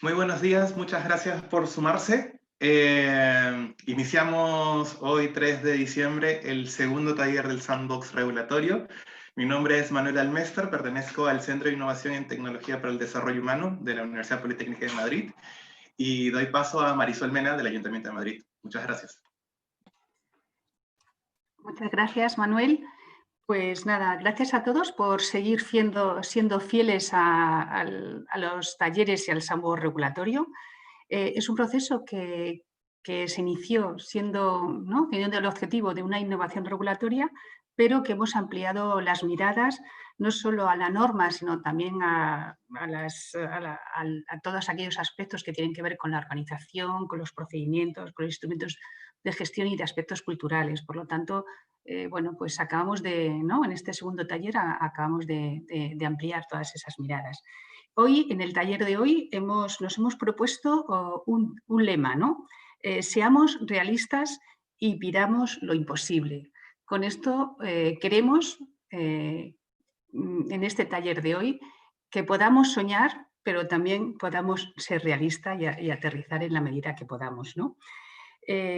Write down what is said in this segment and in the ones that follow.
Muy buenos días, muchas gracias por sumarse. Iniciamos hoy, 3 de diciembre, el segundo taller del Sandbox Regulatorio. Mi nombre es Manuel Almester, pertenezco al Centro de Innovación en Tecnología para el Desarrollo Humano de la Universidad Politécnica de Madrid y doy paso a Marisol Mena del Ayuntamiento de Madrid. Muchas gracias. Muchas gracias, Manuel. Pues nada, gracias a todos por seguir siendo fieles a los talleres y al Sandbox Regulatorio. Es un proceso que se inició teniendo el objetivo de una innovación regulatoria, pero que hemos ampliado las miradas no solo a la norma, sino también a todos aquellos aspectos que tienen que ver con la organización, con los procedimientos, con los instrumentos de gestión y de aspectos culturales. Por lo tanto, pues acabamos en este segundo taller acabamos de ampliar todas esas miradas. Hoy, en el taller de hoy, nos hemos propuesto un lema, ¿no? Seamos realistas y pidamos lo imposible. Con esto queremos, en este taller de hoy, que podamos soñar, pero también podamos ser realistas y aterrizar en la medida que podamos, ¿no?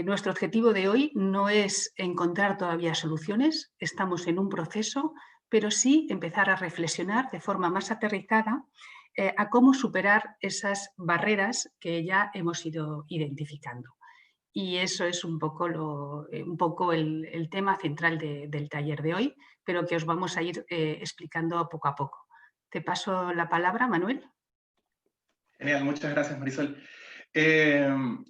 Nuestro objetivo de hoy no es encontrar todavía soluciones, estamos en un proceso, pero sí empezar a reflexionar de forma más aterrizada a cómo superar esas barreras que ya hemos ido identificando. Y eso es un poco el tema central del taller de hoy, pero que os vamos a ir explicando poco a poco. Te paso la palabra, Manuel. Genial, muchas gracias, Marisol.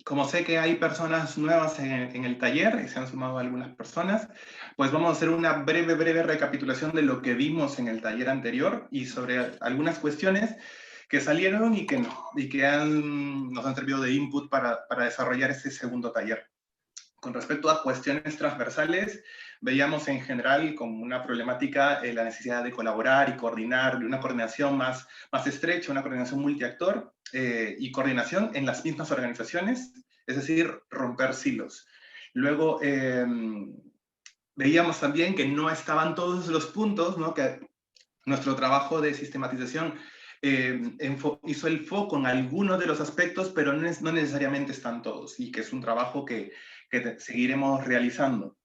Como sé que hay personas nuevas en el taller y se han sumado algunas personas, pues vamos a hacer una breve recapitulación de lo que vimos en el taller anterior y sobre algunas cuestiones que salieron y que nos han servido de input para desarrollar este segundo taller. Con respecto a cuestiones transversales, veíamos en general como una problemática la necesidad de colaborar y coordinar, una coordinación más estrecha, una coordinación multiactor y coordinación en las mismas organizaciones, es decir, romper silos. Luego, veíamos también que no estaban todos los puntos, ¿no? Que nuestro trabajo de sistematización hizo el foco en algunos de los aspectos, pero no necesariamente están todos, y que es un trabajo que seguiremos realizando.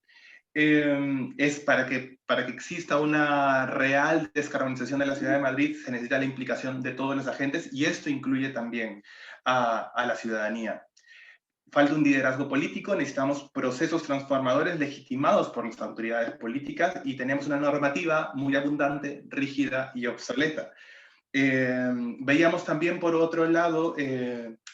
Es para que exista una real descarbonización de la ciudad de Madrid, se necesita la implicación de todos los agentes, y esto incluye también a la ciudadanía. Falta un liderazgo político, necesitamos procesos transformadores legitimados por las autoridades políticas, y tenemos una normativa muy abundante, rígida y obsoleta. Veíamos también, por otro lado,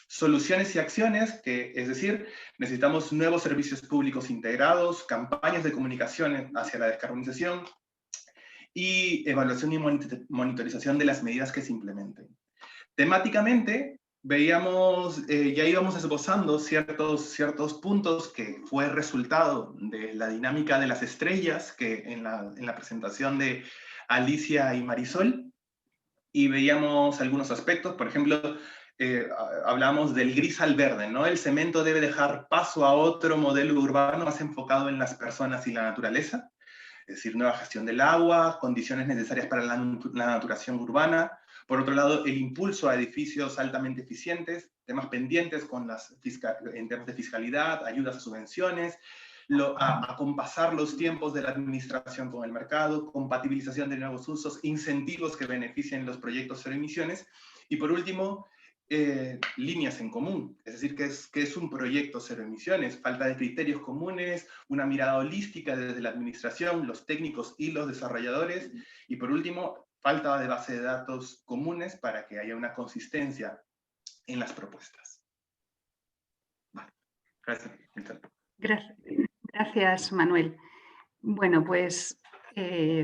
soluciones y acciones, es decir, necesitamos nuevos servicios públicos integrados, campañas de comunicación hacia la descarbonización y evaluación y monitorización de las medidas que se implementen. Temáticamente, veíamos, ya íbamos esbozando ciertos puntos que fue resultado de la dinámica de las estrellas que en la presentación de Alicia y Marisol, y veíamos algunos aspectos. Por ejemplo, hablamos del gris al verde, ¿no? El cemento debe dejar paso a otro modelo urbano más enfocado en las personas y la naturaleza, es decir, nueva gestión del agua, condiciones necesarias para la naturación urbana. Por otro lado, el impulso a edificios altamente eficientes, temas pendientes en temas de fiscalidad, ayudas a subvenciones, acompasar los tiempos de la administración con el mercado, compatibilización de nuevos usos, incentivos que beneficien los proyectos cero emisiones, y por último, líneas en común, es decir, que es un proyecto cero emisiones, falta de criterios comunes, una mirada holística desde la administración, los técnicos y los desarrolladores, y por último, falta de base de datos comunes para que haya una consistencia en las propuestas. Vale. Gracias, Manuel. Bueno, pues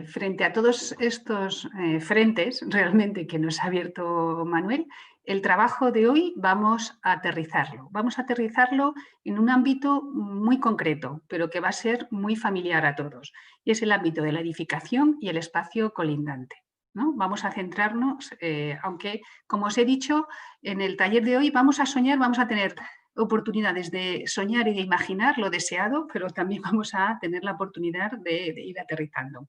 frente a todos estos frentes realmente que nos ha abierto Manuel, el trabajo de hoy vamos a aterrizarlo. Vamos a aterrizarlo en un ámbito muy concreto, pero que va a ser muy familiar a todos, y es el ámbito de la edificación y el espacio colindante, ¿no? Vamos a centrarnos, aunque, como os he dicho, en el taller de hoy vamos a soñar, vamos a tener oportunidades de soñar y de imaginar lo deseado, pero también vamos a tener la oportunidad de ir aterrizando.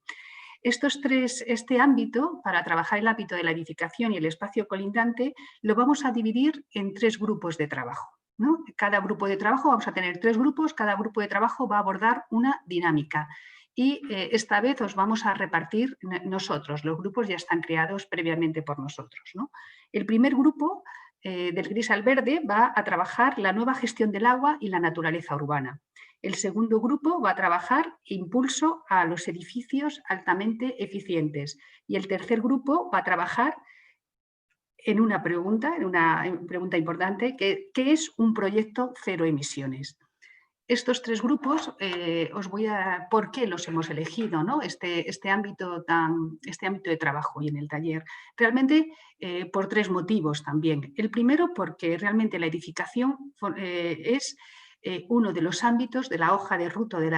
Este ámbito, para trabajar el ámbito de la edificación y el espacio colindante, lo vamos a dividir en 3 grupos de trabajo, ¿no? Cada grupo de trabajo, vamos a tener 3 grupos, cada grupo de trabajo va a abordar una dinámica. Y esta vez os vamos a repartir nosotros, los grupos ya están creados previamente por nosotros, ¿no? El primer grupo, del gris al verde, va a trabajar la nueva gestión del agua y la naturaleza urbana. El segundo grupo va a trabajar impulso a los edificios altamente eficientes. Y el tercer grupo va a trabajar en una pregunta importante, ¿qué es un proyecto cero emisiones? Estos 3 grupos, ¿por qué los hemos elegido, ¿no? Este ámbito de trabajo y en el taller? Realmente por 3 motivos también. El primero, porque realmente la edificación es uno de los ámbitos de la hoja de ruta de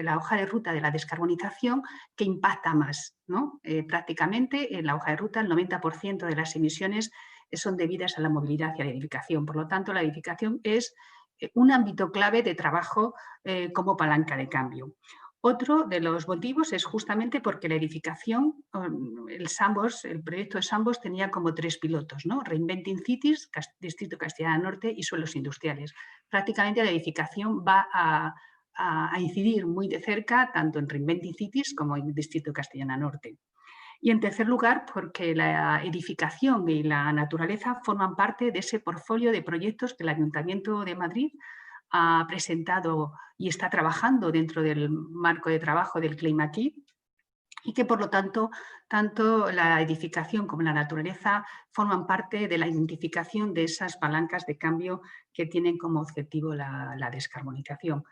la descarbonización que impacta más, ¿no? Prácticamente en la hoja de ruta el 90% de las emisiones son debidas a la movilidad y a la edificación. Por lo tanto, la edificación es un ámbito clave de trabajo como palanca de cambio. Otro de los motivos es justamente porque la edificación, el proyecto de Sambos tenía como 3 pilotos, ¿no? Reinventing Cities, Distrito Castellana Norte y suelos industriales. Prácticamente la edificación va a incidir muy de cerca tanto en Reinventing Cities como en Distrito Castellana Norte. Y en tercer lugar, porque la edificación y la naturaleza forman parte de ese portfolio de proyectos que el Ayuntamiento de Madrid ha presentado y está trabajando dentro del marco de trabajo del Claim Aquí, y que por lo tanto, tanto la edificación como la naturaleza forman parte de la identificación de esas palancas de cambio que tienen como objetivo la descarbonización.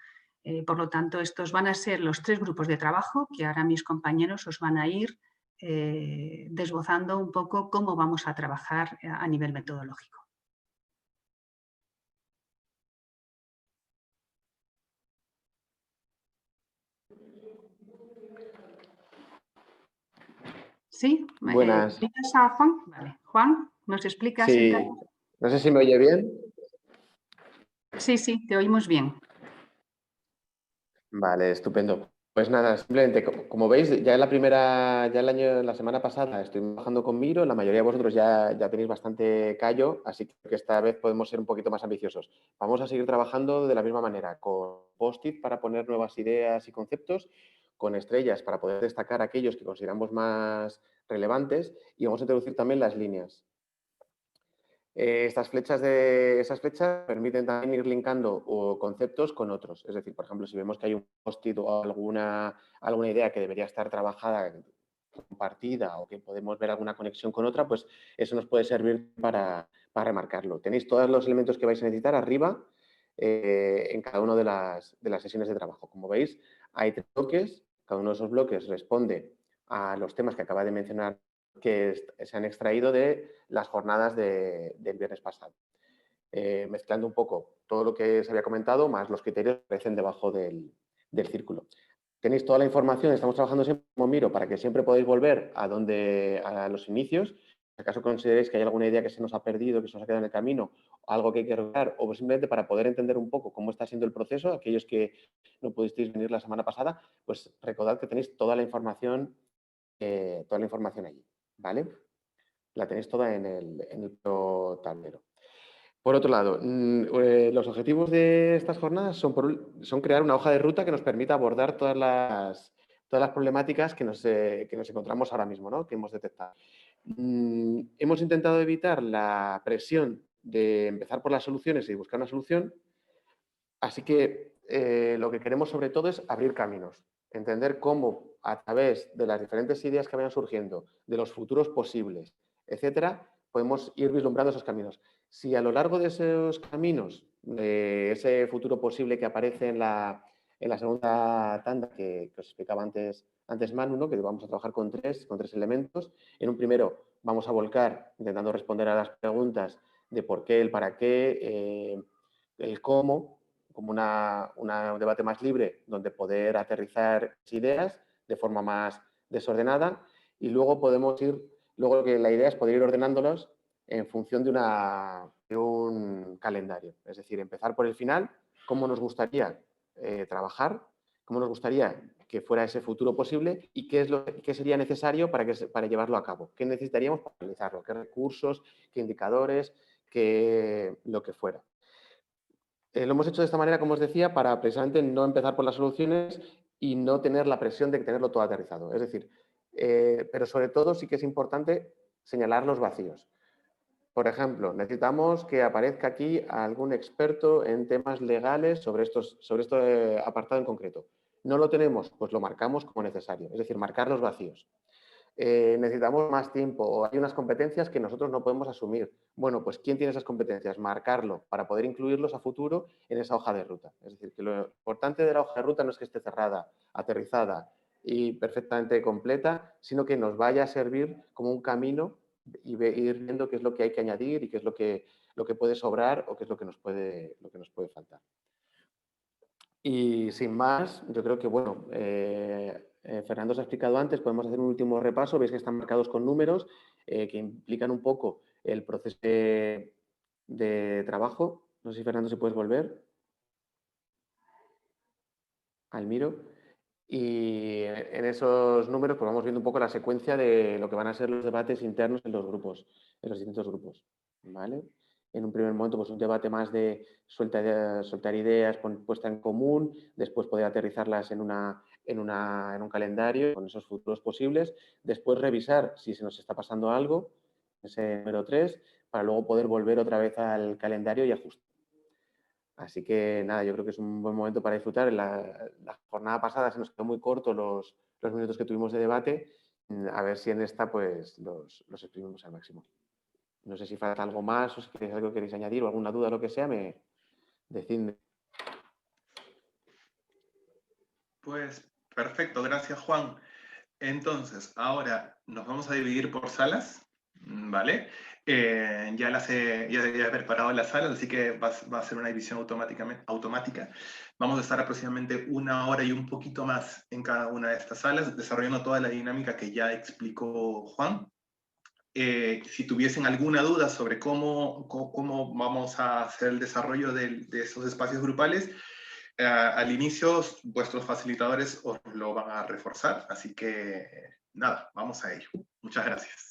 Por lo tanto, estos van a ser los 3 grupos de trabajo que ahora mis compañeros os van a ir desbozando un poco cómo vamos a trabajar a nivel metodológico. ¿Sí? Buenas. ¿Explicas a Juan? Vale. Juan, ¿nos explicas? Sí, no sé si me oye bien. Sí, sí, te oímos bien. Vale, estupendo. Pues nada, simplemente, como veis, ya la semana pasada estoy trabajando con Miro, la mayoría de vosotros ya tenéis bastante callo, así que esta vez podemos ser un poquito más ambiciosos. Vamos a seguir trabajando de la misma manera, con post-it para poner nuevas ideas y conceptos, con estrellas para poder destacar aquellos que consideramos más relevantes y vamos a introducir también las líneas. Esas flechas permiten también ir linkando conceptos con otros. Es decir, por ejemplo, si vemos que hay un post-it o alguna idea que debería estar trabajada, compartida o que podemos ver alguna conexión con otra, pues eso nos puede servir para remarcarlo. Tenéis todos los elementos que vais a necesitar arriba en cada una de las sesiones de trabajo. Como veis, hay 3 bloques. Cada uno de esos bloques responde a los temas que acaba de mencionar que se han extraído de las jornadas del viernes pasado. Mezclando un poco todo lo que se había comentado, más los criterios que aparecen debajo del círculo. Tenéis toda la información, estamos trabajando siempre como Miro para que siempre podáis volver a los inicios. Si acaso consideréis que hay alguna idea que se nos ha perdido, que se nos ha quedado en el camino, algo que hay que arreglar, o simplemente para poder entender un poco cómo está siendo el proceso, aquellos que no pudisteis venir la semana pasada, pues recordad que tenéis toda la información allí. ¿Vale? La tenéis toda en el tablero. Por otro lado, los objetivos de estas jornadas son crear una hoja de ruta que nos permita abordar todas las problemáticas que nos encontramos ahora mismo, ¿no? Que hemos detectado. Hemos intentado evitar la presión de empezar por las soluciones y buscar una solución, así que lo que queremos sobre todo es abrir caminos, entender cómo a través de las diferentes ideas que vayan surgiendo, de los futuros posibles, etcétera, podemos ir vislumbrando esos caminos. Si a lo largo de esos caminos, ese futuro posible que aparece en la segunda tanda que os explicaba antes Manu, ¿no? Que vamos a trabajar con tres elementos. En un primero vamos a volcar intentando responder a las preguntas de por qué, el para qué, el cómo, como un debate más libre donde poder aterrizar ideas de forma más desordenada y luego que la idea es poder ir ordenándolos en función de un calendario. Es decir, empezar por el final, cómo nos gustaría trabajar, cómo nos gustaría que fuera ese futuro posible y qué sería necesario para llevarlo a cabo. ¿Qué necesitaríamos para realizarlo? ¿Qué recursos? ¿Qué indicadores? Lo que fuera. Lo hemos hecho de esta manera, como os decía, para precisamente no empezar por las soluciones y no tener la presión de tenerlo todo aterrizado. Es decir, pero sobre todo sí que es importante señalar los vacíos. Por ejemplo, necesitamos que aparezca aquí algún experto en temas legales sobre este apartado en concreto. ¿No lo tenemos? Pues lo marcamos como necesario, es decir, marcar los vacíos. Necesitamos más tiempo o hay unas competencias que nosotros no podemos asumir. Bueno, pues ¿quién tiene esas competencias? Marcarlo para poder incluirlos a futuro en esa hoja de ruta. Es decir, que lo importante de la hoja de ruta no es que esté cerrada, aterrizada y perfectamente completa, sino que nos vaya a servir como un camino y ir viendo qué es lo que hay que añadir y qué es lo que puede sobrar o qué es lo que nos puede faltar. Y sin más, yo creo que, bueno, Fernando os ha explicado antes, podemos hacer un último repaso. Veis que están marcados con números que implican un poco el proceso de trabajo. No sé si, Fernando, si puedes volver. Almiro. Y en esos números pues vamos viendo un poco la secuencia de lo que van a ser los debates internos en los grupos, en los distintos grupos. ¿Vale? En un primer momento, pues un debate más de soltar ideas, puesta en común, después poder aterrizarlas en un calendario con esos futuros posibles, después revisar si se nos está pasando algo, ese número 3, para luego poder volver otra vez al calendario y ajustar. Así que nada, yo creo que es un buen momento para disfrutar. En la jornada pasada se nos quedó muy corto los minutos que tuvimos de debate. A ver si en esta pues los exprimimos al máximo. No sé si falta algo más o si queréis algo que queréis añadir o alguna duda o lo que sea, decidme. Pues perfecto, gracias Juan. Entonces, ahora nos vamos a dividir por salas, ¿vale? Ya he preparado las salas, así que va a ser una división automática. Vamos a estar aproximadamente 1 hora y un poquito más en cada una de estas salas, desarrollando toda la dinámica que ya explicó Juan. Si tuviesen alguna duda sobre cómo vamos a hacer el desarrollo de esos espacios grupales, al inicio vuestros facilitadores os lo van a reforzar, así que nada, vamos a ello. Muchas gracias.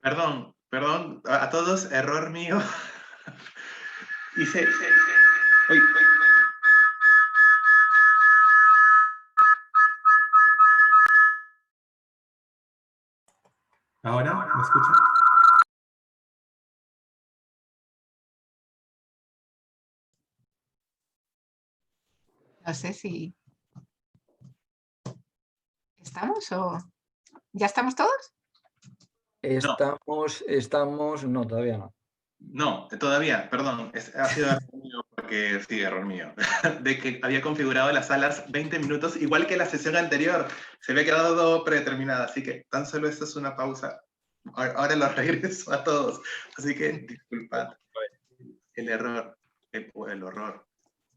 Perdón, a todos, error mío. Hice... Uy, ¿ahora me escuchan? No sé si estamos o... ¿Ya estamos todos? No, todavía no. No, todavía, perdón, ha sido error mío porque sí, error mío, de que había configurado las salas 20 minutos, igual que la sesión anterior, se había quedado predeterminada, así que tan solo esto es una pausa. Ahora los regreso a todos, así que disculpad el error, el horror.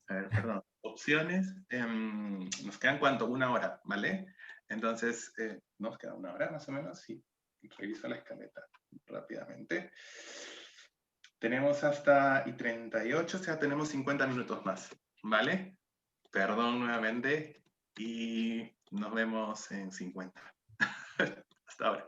A ver, perdón, opciones, nos quedan ¿cuánto? 1 hora, ¿vale? Entonces, nos queda 1 hora más o menos, sí, reviso la escaleta rápidamente. Tenemos hasta y 38, o sea, tenemos 50 minutos más, ¿vale? Perdón nuevamente y nos vemos en 50. Hasta ahora.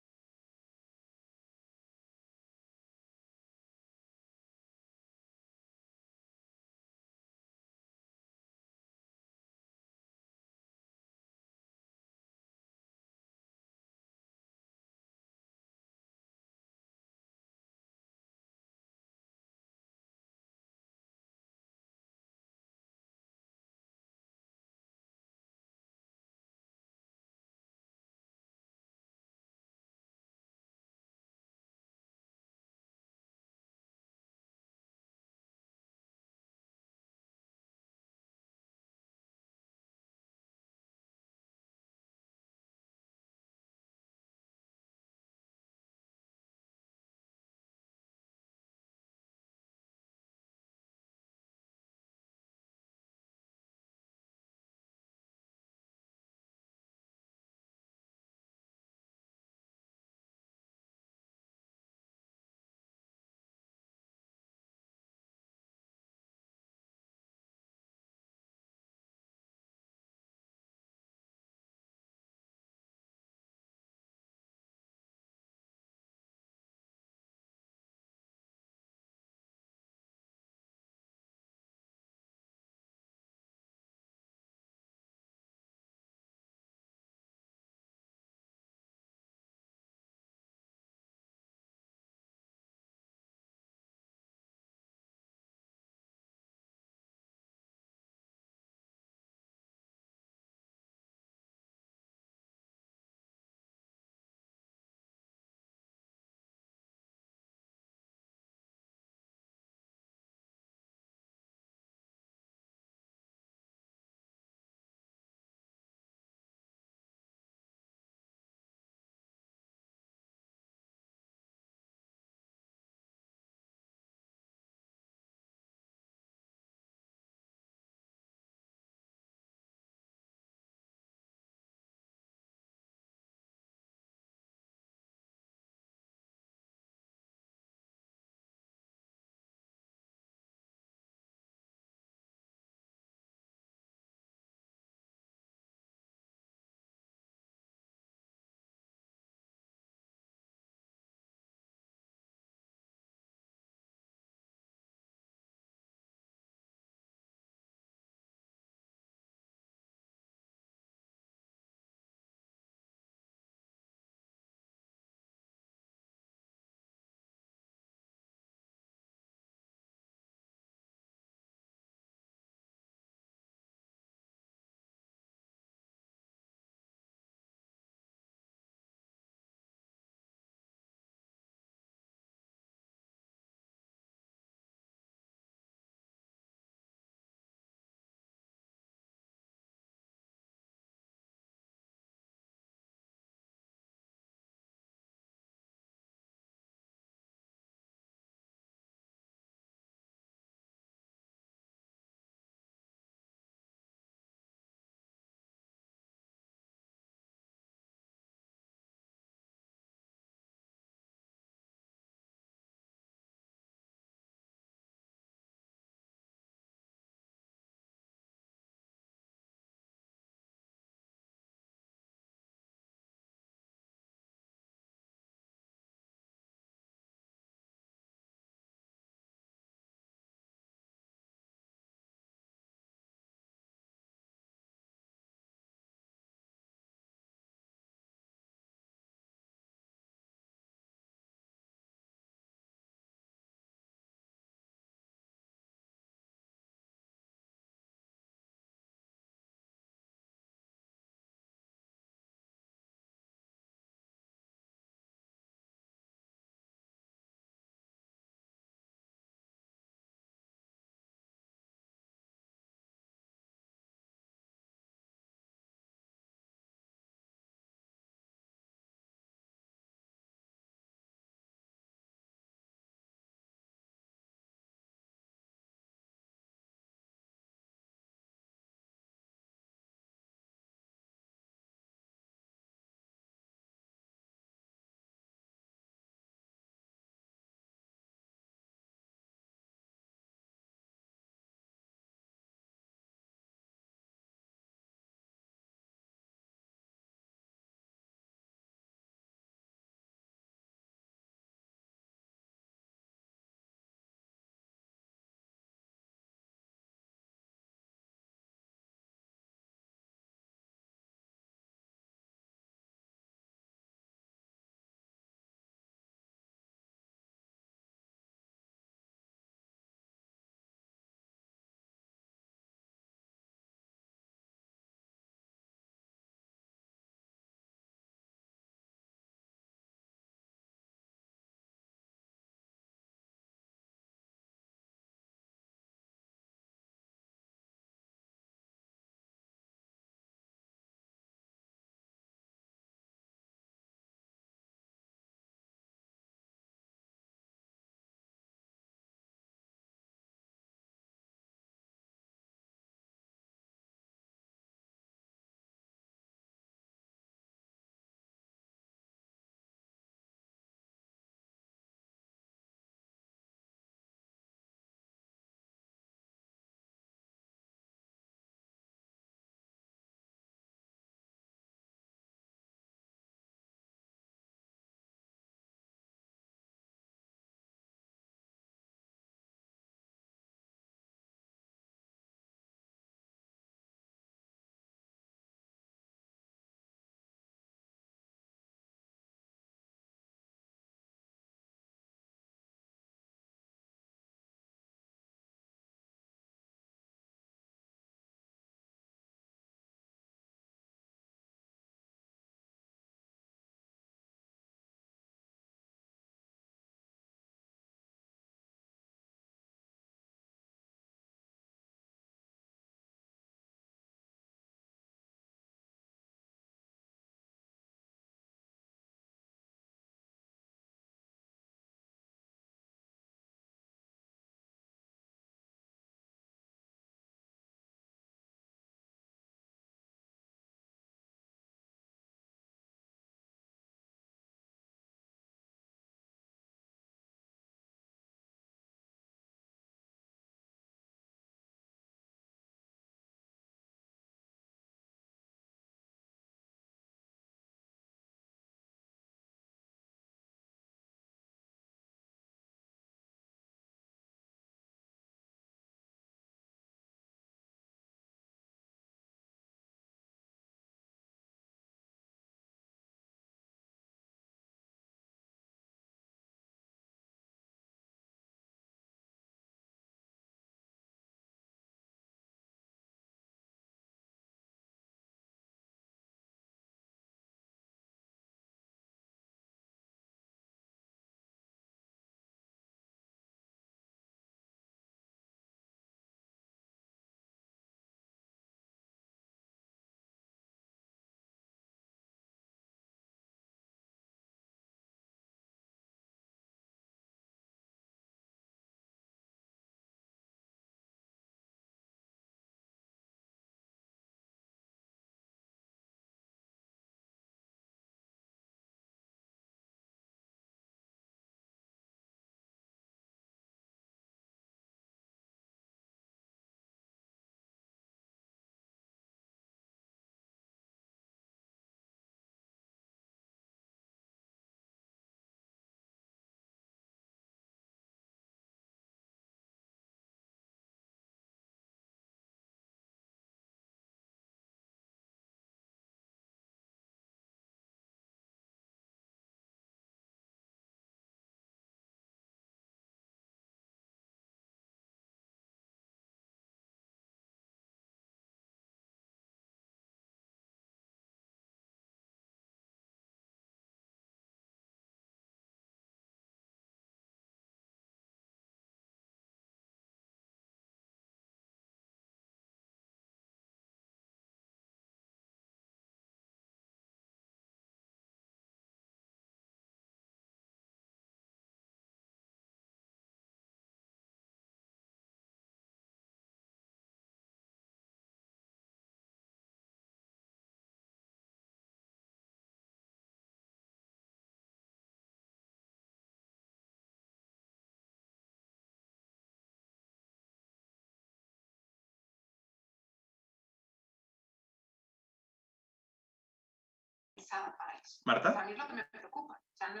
interesada para eso. ¿Marta? A mí es lo que me preocupa. O sea, no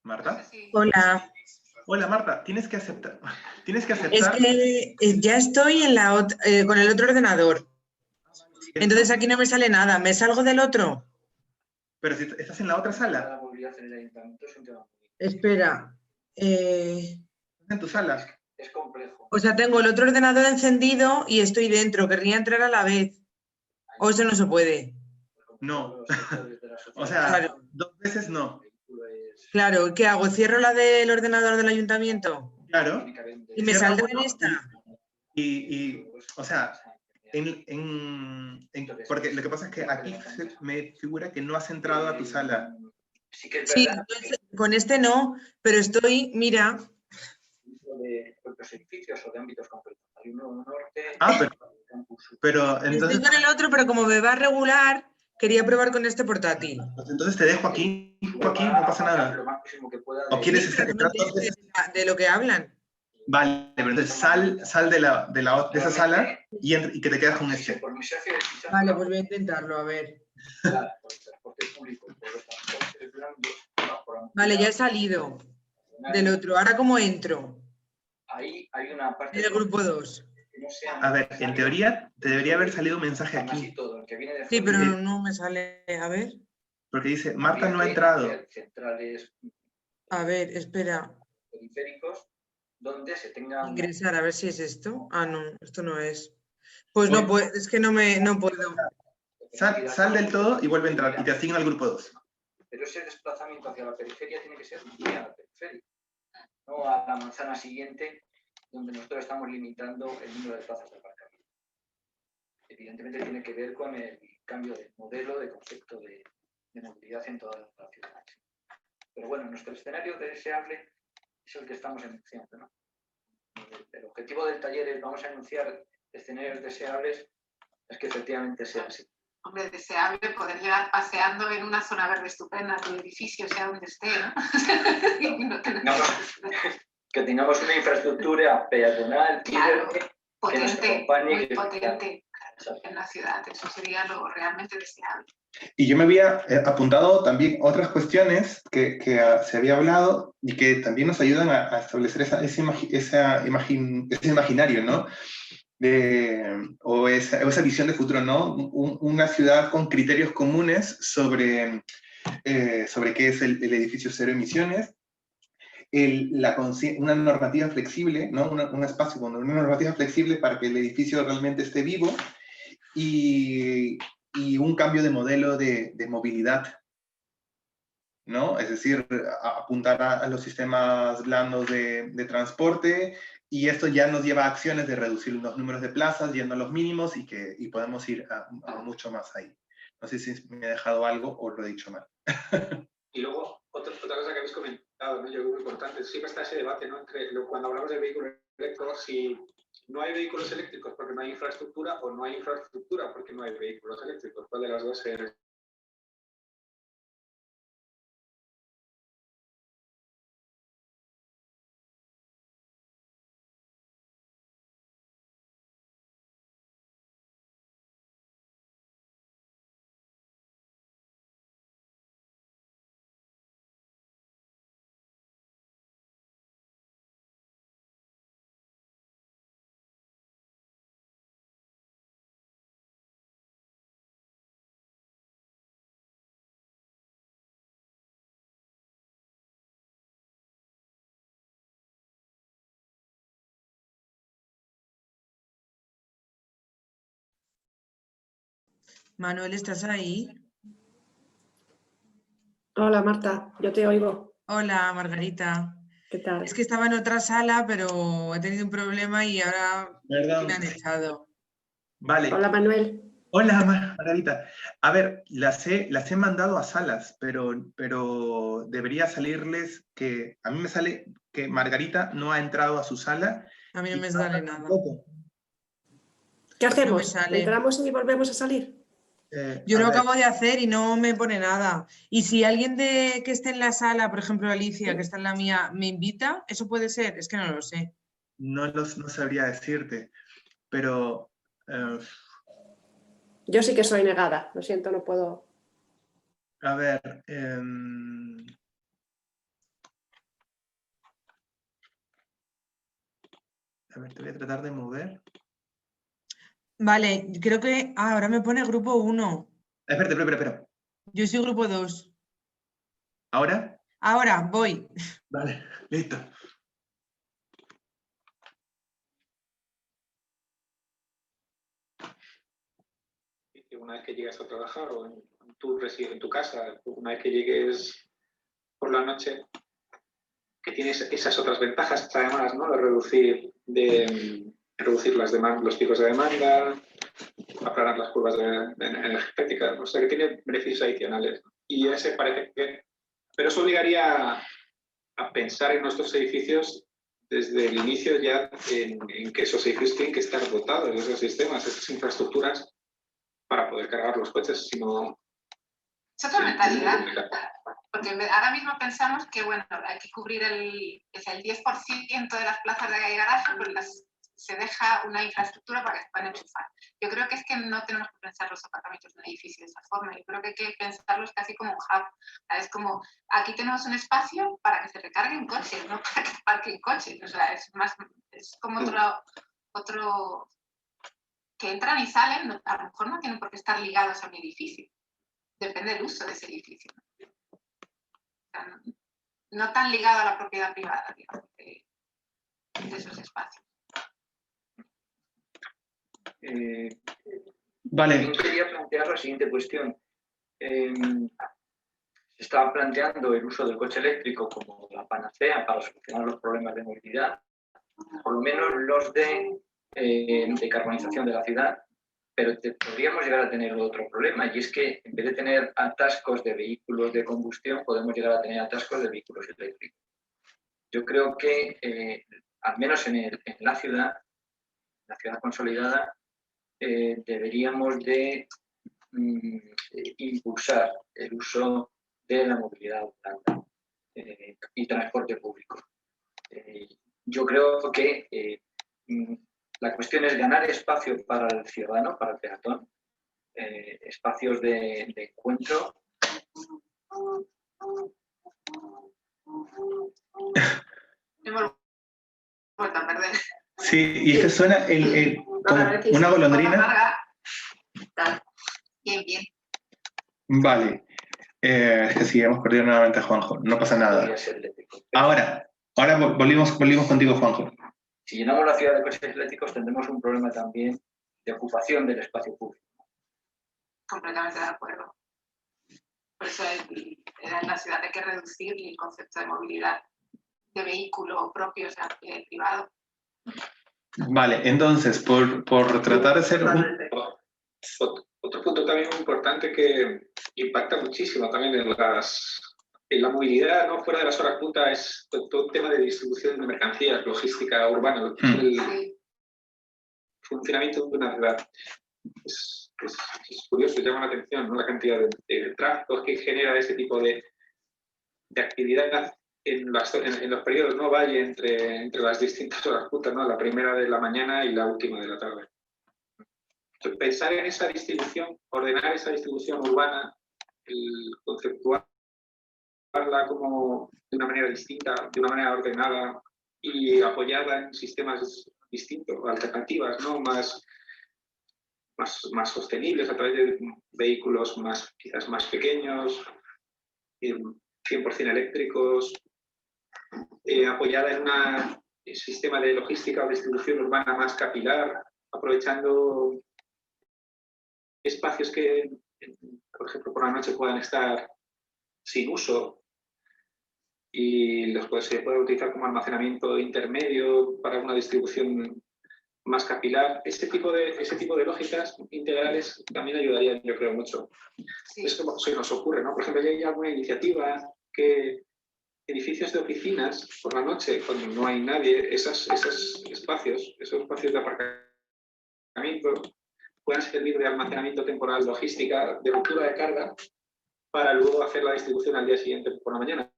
¿Marta? sé si... Hola, Hola, Marta, tienes que aceptar. Tienes que es aceptar. que ya estoy en con el otro ordenador. Entonces aquí no me sale nada. ¿Me salgo del otro? Pero si estás en la otra sala, La movilidad en el ayuntamiento es un tema muy- Espera. estás en tu sala. Es complejo. O sea, tengo el otro ordenador encendido y estoy dentro. Querría entrar a la vez. O eso no se puede. No. Los sectores de la sociedad. O sea, Claro. 2 veces no. El vehículo es- Claro, ¿qué hago? ¿Cierro la del ordenador del ayuntamiento? Claro. tiene que haber un ¿Y me Cierra saldrá en uno esta? o sea, porque lo que pasa es que aquí me figura que no has entrado a tu sala. Sí que es Sí, verdad entonces, con este no, pero estoy, mira, de otros edificios o de ámbitos concretos. Hay uno norte, Ah, campus pero estoy entonces, con el otro, pero como me va a regular, quería probar con este portátil. pues entonces te dejo aquí, Joaquín, no pasa nada. Lo máximo que pueda ¿O de- quieres Sí, pero no me entrar entero 2 veces? de lo que hablan. Vale, pero entonces sal de esa sala y que te quedas con este. Por mi socio de fichas, Vale, pues voy a intentarlo, a ver. por el transporte público, por los transportes blandos, por la Vale, ya he movilidad salido nacional, del otro. ¿Ahora cómo entro? Ahí hay una parte En el grupo 2. que no sea A ver, en necesaria. teoría te debería haber salido un mensaje Además, aquí, y todo, el que viene de Sí, fuera, pero no me sale. A ver, porque dice, Marta no ha habría que entrado. hacer centrales a ver, espera. periféricos donde se tenga una- Ingresar, a ver si es esto. Ah, no, esto no es. Pues Pues- no puedo, es que no puedo. Sal del todo y vuelve a entrar y te asigna al grupo 2. Pero ese desplazamiento hacia la periferia tiene que ser vía la periferia, no a la manzana siguiente, donde nosotros estamos limitando el número de plazas de aparcamiento. Evidentemente tiene que ver con el cambio de modelo, de concepto de movilidad en toda la ciudad. Pero bueno, nuestro escenario deseable es el que estamos enunciando, ¿no? El objetivo del taller es, vamos a enunciar escenarios deseables, es que efectivamente sea así. Hombre, deseable poder llegar paseando en una zona verde estupenda, tu edificio, sea donde esté, ¿no? Y no tener- No, que tengamos una infraestructura peatonal, Claro, que nos potente, acompañe, muy que- potente Exacto. en la ciudad. Eso sería lo realmente deseable. Y yo me había apuntado también otras cuestiones que se había hablado y que también nos ayudan a establecer ese imaginario, ¿no? O esa visión de futuro, ¿no? Una ciudad con criterios comunes sobre qué es el edificio cero emisiones, una normativa flexible, ¿no? Un espacio con una normativa flexible para que el edificio realmente esté vivo y un cambio de modelo de movilidad, ¿no? Es decir, apuntar a los sistemas blandos de transporte, y esto ya nos lleva a acciones de reducir los números de plazas, yendo a los mínimos, y podemos ir a mucho más ahí. No sé si me he dejado algo o lo he dicho mal. Y luego, otra cosa que habéis comentado, ¿no? Yo creo que es importante, siempre está ese debate, ¿no? Cuando hablamos de vehículos eléctricos, si no hay vehículos eléctricos porque no hay infraestructura, o no hay infraestructura porque no hay vehículos eléctricos. ¿Cuál de las dos es? Manuel, ¿estás ahí? Hola Marta, yo te oigo. Hola, Margarita. ¿Qué tal? Es que estaba en otra sala, pero he tenido un problema y ahora Perdón. me han echado. Vale. Hola Manuel. Hola, Margarita. A ver, las he mandado a salas, pero debería salirles que a mí me sale que Margarita no ha entrado a su sala. A mí no y me Sara sale nada. tampoco. ¿Qué hacemos? No me sale. ¿Entramos y volvemos a salir? Yo A lo ver, acabo de hacer y no me pone nada. Y si alguien que esté en la sala, por ejemplo Alicia, que está en la mía, me invita, ¿eso puede ser? Es que no lo sé. no sabría decirte, pero Yo sí que soy negada, lo siento, no puedo. A ver, te voy a tratar de mover. Vale, creo que ahora me pone grupo 1. Espera. Yo soy grupo 2. ¿Ahora? Ahora, voy. Vale, listo. Una vez que llegas a trabajar o en tu casa, una vez que llegues por la noche, que tienes esas otras ventajas además, ¿no? De reducir los picos de demanda, aplanar las curvas energéticas, o sea que tiene beneficios adicionales. Y ese parece que... Pero eso obligaría a pensar en nuestros edificios desde el inicio ya en que esos edificios tienen que estar dotados de esos sistemas, esas infraestructuras para poder cargar los coches, si no... Es otra mentalidad, porque ahora mismo pensamos que, bueno, hay que cubrir el 10% de las plazas de garaje, pues se deja una infraestructura para que se puedan enchufar. Yo creo que es que no tenemos que pensar los apartamentos de un edificio de esa forma, yo creo que hay que pensarlos casi como un hub. Es como, aquí tenemos un espacio para que se recarguen coches, no para que se parquen coches, o sea, es como otro que entran y salen, a lo mejor no tienen por qué estar ligados a un edificio. Depende del uso de ese edificio. O sea, no tan ligado a la propiedad privada, digamos, de esos espacios. Vale. Yo quería plantear la siguiente cuestión. Se estaba planteando el uso del coche eléctrico como la panacea para solucionar los problemas de movilidad, por lo menos los de decarbonización de la ciudad, pero podríamos llegar a tener otro problema, y es que en vez de tener atascos de vehículos de combustión, podemos llegar a tener atascos de vehículos eléctricos. Yo creo que, al menos en la ciudad consolidada, deberíamos de impulsar el uso de la movilidad urbana y transporte público. Yo creo que la cuestión es ganar espacio para el ciudadano, para el peatón, espacios de encuentro. Hemos vuelto a perder. Sí, y este suena como una golondrina. Bien. Vale. Es que sí, hemos perdido nuevamente a Juanjo. No pasa nada. Ahora volvimos contigo, Juanjo. Si llenamos la ciudad de coches eléctricos, tendremos un problema también de ocupación del espacio público. Completamente de acuerdo. Por eso en la ciudad hay que reducir el concepto de movilidad de vehículo propio, o sea, privado. Vale, entonces, por tratar de ser Otro punto también muy importante que impacta muchísimo también en la movilidad, ¿no? Fuera de las horas punta, es todo el tema de distribución de mercancías, logística urbana, el funcionamiento de una ciudad. Es curioso, llama la atención, ¿no? La cantidad de tráfico que genera ese tipo de actividad en los periodos no valle entre las distintas horas puntas, ¿no? La primera de la mañana y la última de la tarde. Entonces, pensar en esa distribución, ordenar esa distribución urbana, conceptuarla como de una manera distinta, de una manera ordenada y apoyada en sistemas distintos, alternativas, ¿no? más sostenibles a través de vehículos quizás más pequeños, 100% eléctricos, apoyada en un sistema de logística o distribución urbana más capilar, aprovechando espacios que, por ejemplo, por la noche puedan estar sin uso y se puede utilizar como almacenamiento intermedio para una distribución más capilar. Ese tipo de lógicas integrales también ayudarían, yo creo, mucho. Sí. Es como se nos ocurre, ¿no? Por ejemplo, ya hay alguna iniciativa que edificios de oficinas por la noche, cuando no hay nadie, esos espacios de aparcamiento puedan servir de almacenamiento temporal, logística, de ruptura de carga, para luego hacer la distribución al día siguiente por la mañana.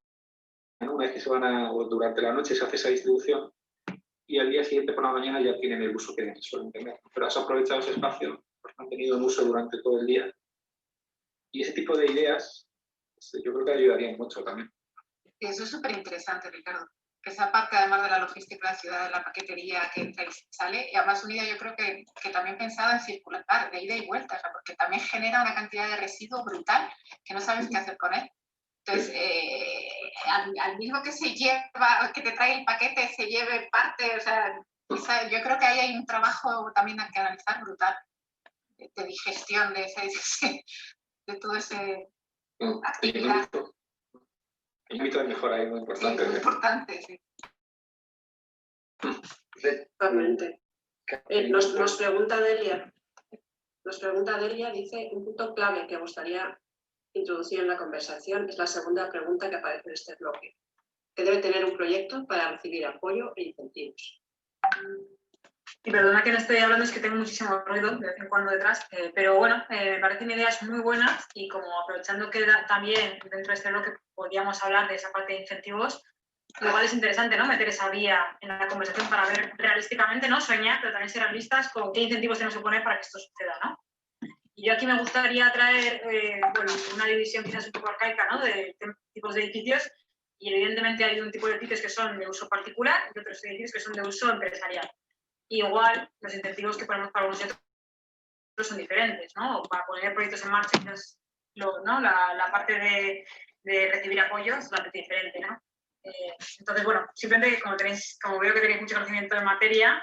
Una vez que o durante la noche se hace esa distribución y al día siguiente por la mañana ya tienen el uso que suelen tener. Pero has aprovechado ese espacio, pues han tenido un uso durante todo el día. Y ese tipo de ideas pues, yo creo que ayudaría mucho también. Y eso es súper interesante, Ricardo. Que esa parte, además de la logística de la ciudad, de la paquetería que entra y sale, y además unida yo creo que también pensada en circular, de ida y vuelta, o sea, porque también genera una cantidad de residuo brutal que no sabes qué hacer con él. Entonces, al mismo que se lleva, que te trae el paquete, se lleve parte, o sea, yo creo que ahí hay un trabajo también que analizar brutal, de digestión de todo ese actividad. El mito de mejora ahí muy importante. Sí, muy importante, sí. Totalmente. Nos pregunta Delia, dice, un punto clave que gustaría introducir en la conversación es la segunda pregunta que aparece en este bloque, que debe tener un proyecto para recibir apoyo e incentivos. Y perdona que no estoy hablando, es que tengo muchísimo ruido de vez en cuando detrás, pero bueno, me parecen ideas muy buenas y como aprovechando que también dentro de este bloque podíamos hablar de esa parte de incentivos, igual es interesante, ¿no?, meter esa vía en la conversación para ver realísticamente, ¿no?, soñar, pero también ser realistas con qué incentivos tenemos que poner para que esto suceda, ¿no? Y yo aquí me gustaría traer, bueno, una división quizás un poco arcaica, ¿no?, de tipos de edificios, y evidentemente hay un tipo de edificios que son de uso particular y otros edificios que son de uso empresarial. Y igual los incentivos que ponemos para unos y otros son diferentes, ¿no? Para poner proyectos en marcha, quizás ¿no?, la parte de recibir apoyo es totalmente diferente, ¿no? Entonces, bueno, simplemente como veo que tenéis mucho conocimiento en materia,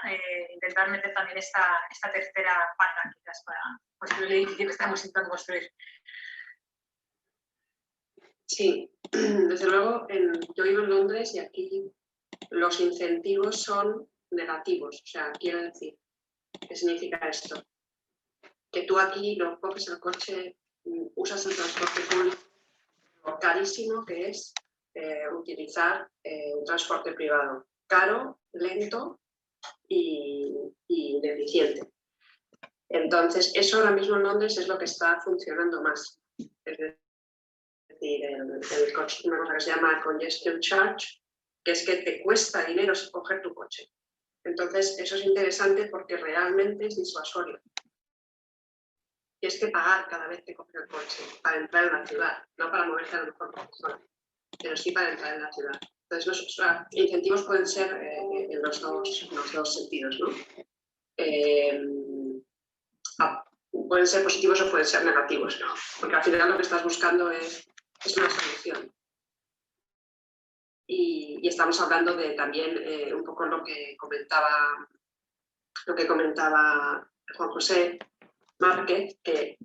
intentar meter también esta tercera pata, quizás, para construir el edificio que estamos intentando construir. Sí, desde luego, yo vivo en Londres y aquí los incentivos son negativos. O sea, quiero decir, ¿qué significa esto? Que tú aquí no coges el coche, usas el transporte público, lo carísimo que es utilizar un transporte privado. Caro, lento y ineficiente. Entonces, eso ahora mismo en Londres es lo que está funcionando más. Es decir, una cosa que se llama congestion charge, que es que te cuesta dinero coger tu coche. Entonces, eso es interesante porque realmente es disuasorio. Tienes que pagar cada vez que coges el coche para entrar en la ciudad, no para moverte a lo mejor por zona, pero sí para entrar en la ciudad. Entonces, los incentivos pueden ser en los dos sentidos, ¿no? Pueden ser positivos o pueden ser negativos, ¿no? Porque al final lo que estás buscando es una solución. Y estamos hablando de también un poco lo que comentaba Juan José Márquez, de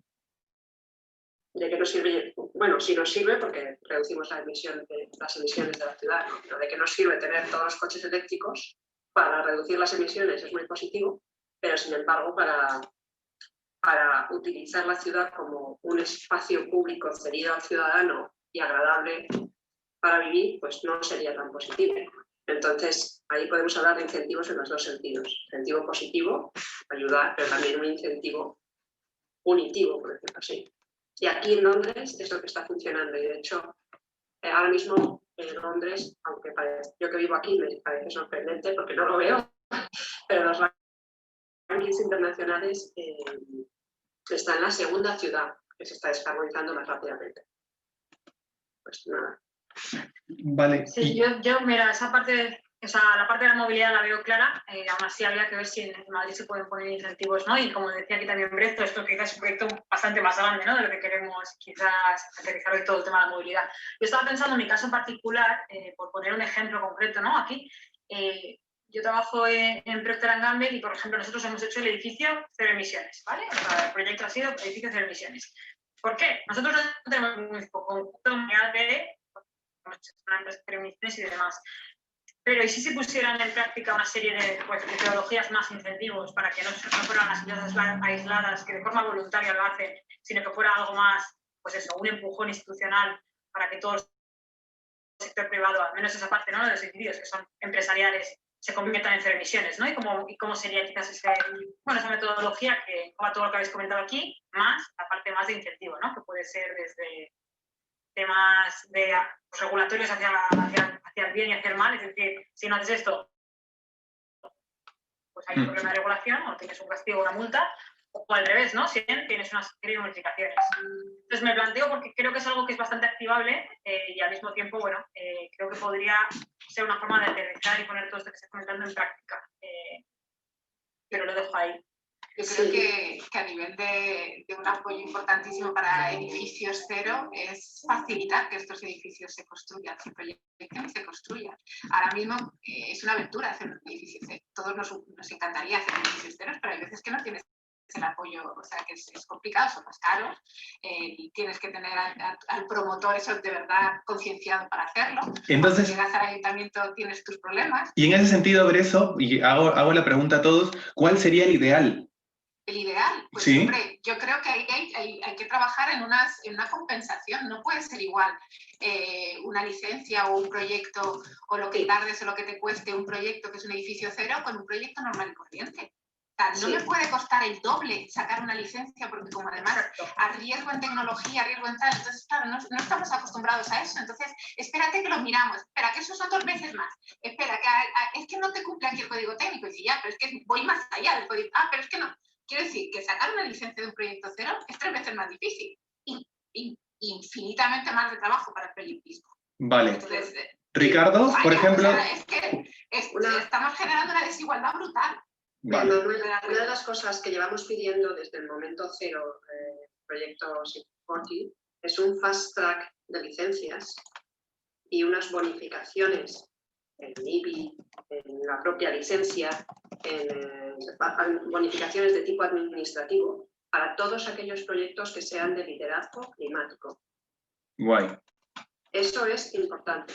que nos sirve, bueno, sí nos sirve porque reducimos las emisiones de la ciudad, ¿no? Pero de que nos sirve tener todos los coches eléctricos para reducir las emisiones es muy positivo, pero sin embargo para utilizar la ciudad como un espacio público cedido al ciudadano y agradable para vivir, pues no sería tan positivo. Entonces, ahí podemos hablar de incentivos en los dos sentidos. Incentivo positivo, ayudar, pero también un incentivo punitivo, por decirlo así. Y aquí en Londres es lo que está funcionando. Y de hecho, ahora mismo en Londres, aunque yo que vivo aquí me parece sorprendente porque no lo veo, pero los rankings internacionales está en la segunda ciudad que se está descarbonizando más rápidamente. Pues nada. Vale. Sí, yo mira, esa parte, o sea, la parte de la movilidad la veo clara, aún así habría que ver si en Madrid se pueden poner incentivos, ¿no? Y como decía aquí también Bresto, esto quizás es un proyecto bastante más grande, ¿no?, de lo que queremos quizás aterrizar hoy todo el tema de la movilidad. Yo estaba pensando en mi caso en particular, por poner un ejemplo concreto, ¿no?, aquí, yo trabajo en Procter & Gamble y, por ejemplo, nosotros hemos hecho el edificio cero emisiones, ¿vale? O sea, el proyecto ha sido edificio cero emisiones. ¿Por qué? Nosotros no tenemos un conjunto de emisiones y demás. Pero ¿y si se pusieran en práctica una serie de metodologías más incentivos para que no fueran las ciudades aisladas que de forma voluntaria lo hacen, sino que fuera algo más, pues eso, un empujón institucional para que todo el sector privado, al menos esa parte, ¿no?, de los edificios que son empresariales, se conviertan en cero emisiones, ¿no? Y cómo sería quizás esa metodología que engloba todo lo que habéis comentado aquí, más la parte más de incentivo, ¿no?, que puede ser desde temas de regulatorios hacia el bien y hacia el mal, es decir, si no haces esto, pues hay un problema de regulación o tienes un castigo o una multa, O al revés, ¿no? Si tienes una serie de modificaciones. Entonces me planteo porque creo que es algo que es bastante activable y al mismo tiempo, bueno, creo que podría ser una forma de aterrizar y poner todo esto que estás comentando en práctica. Pero lo dejo ahí. Yo creo que a nivel de un apoyo importantísimo para edificios cero es facilitar que estos edificios se construyan, se proyecten y se construyan. Ahora mismo es una aventura hacer un edificio cero. Todos nos encantaría hacer edificios ceros, pero hay veces que no tienes el apoyo, o sea que es complicado, son más caros y tienes que tener al promotor eso de verdad concienciado para hacerlo. Entonces, cuando llegas al ayuntamiento tienes tus problemas. Y en ese sentido, Breso, y hago la pregunta a todos, ¿cuál sería el ideal? El ideal, pues ¿Sí? hombre, yo creo que hay que trabajar en una compensación, no puede ser igual una licencia o un proyecto o lo que tardes o lo que te cueste un proyecto que es un edificio cero con un proyecto normal y corriente. O sea, no me puede costar el doble sacar una licencia porque como además arriesgo en tecnología, arriesgo en tal, entonces claro, no estamos acostumbrados a eso, entonces espérate que lo miramos, espera que eso son 2 veces más, espera que es que no te cumple aquí el código técnico y dice ya, pero es que voy más allá del código, pero es que no. Quiero decir que sacar una licencia de un proyecto cero es 3 veces más difícil y infinitamente más de trabajo para el periodismo. Vale. Entonces, Ricardo, por ejemplo... O sea, es que estamos generando una desigualdad brutal. Vale. Una de las cosas que llevamos pidiendo desde el momento cero proyecto 640 es un fast track de licencias y unas bonificaciones en IBI, en la propia licencia, en bonificaciones de tipo administrativo para todos aquellos proyectos que sean de liderazgo climático. Guay. Eso es importante.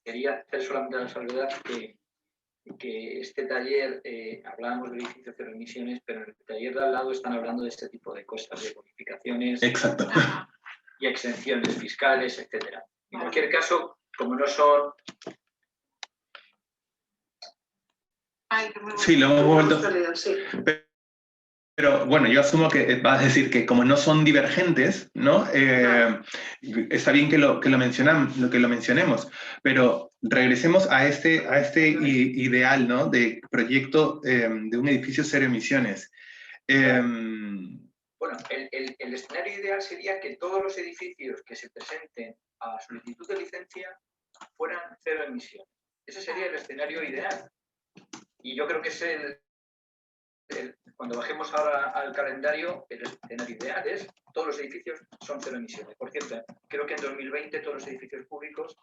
Quería hacer solamente la salvedad que este taller, hablábamos de edificios cero emisiones, pero en el taller de al lado están hablando de este tipo de cosas, de bonificaciones. Exacto. Y exenciones fiscales, etcétera. En cualquier caso, como no son... Sí, lo hemos vuelto... Pero bueno, yo asumo que vas a decir que como no son divergentes, ¿no? Está bien que lo mencionemos, pero regresemos a este ideal, ¿no? De proyecto de un edificio cero emisiones. Bueno, el escenario ideal sería que todos los edificios que se presenten a solicitud de licencia fueran cero emisión. Ese sería el escenario ideal. Y yo creo que es cuando bajemos ahora al calendario, el escenario ideal es todos los edificios son cero emisiones. Por cierto, creo que en 2020 todos los edificios públicos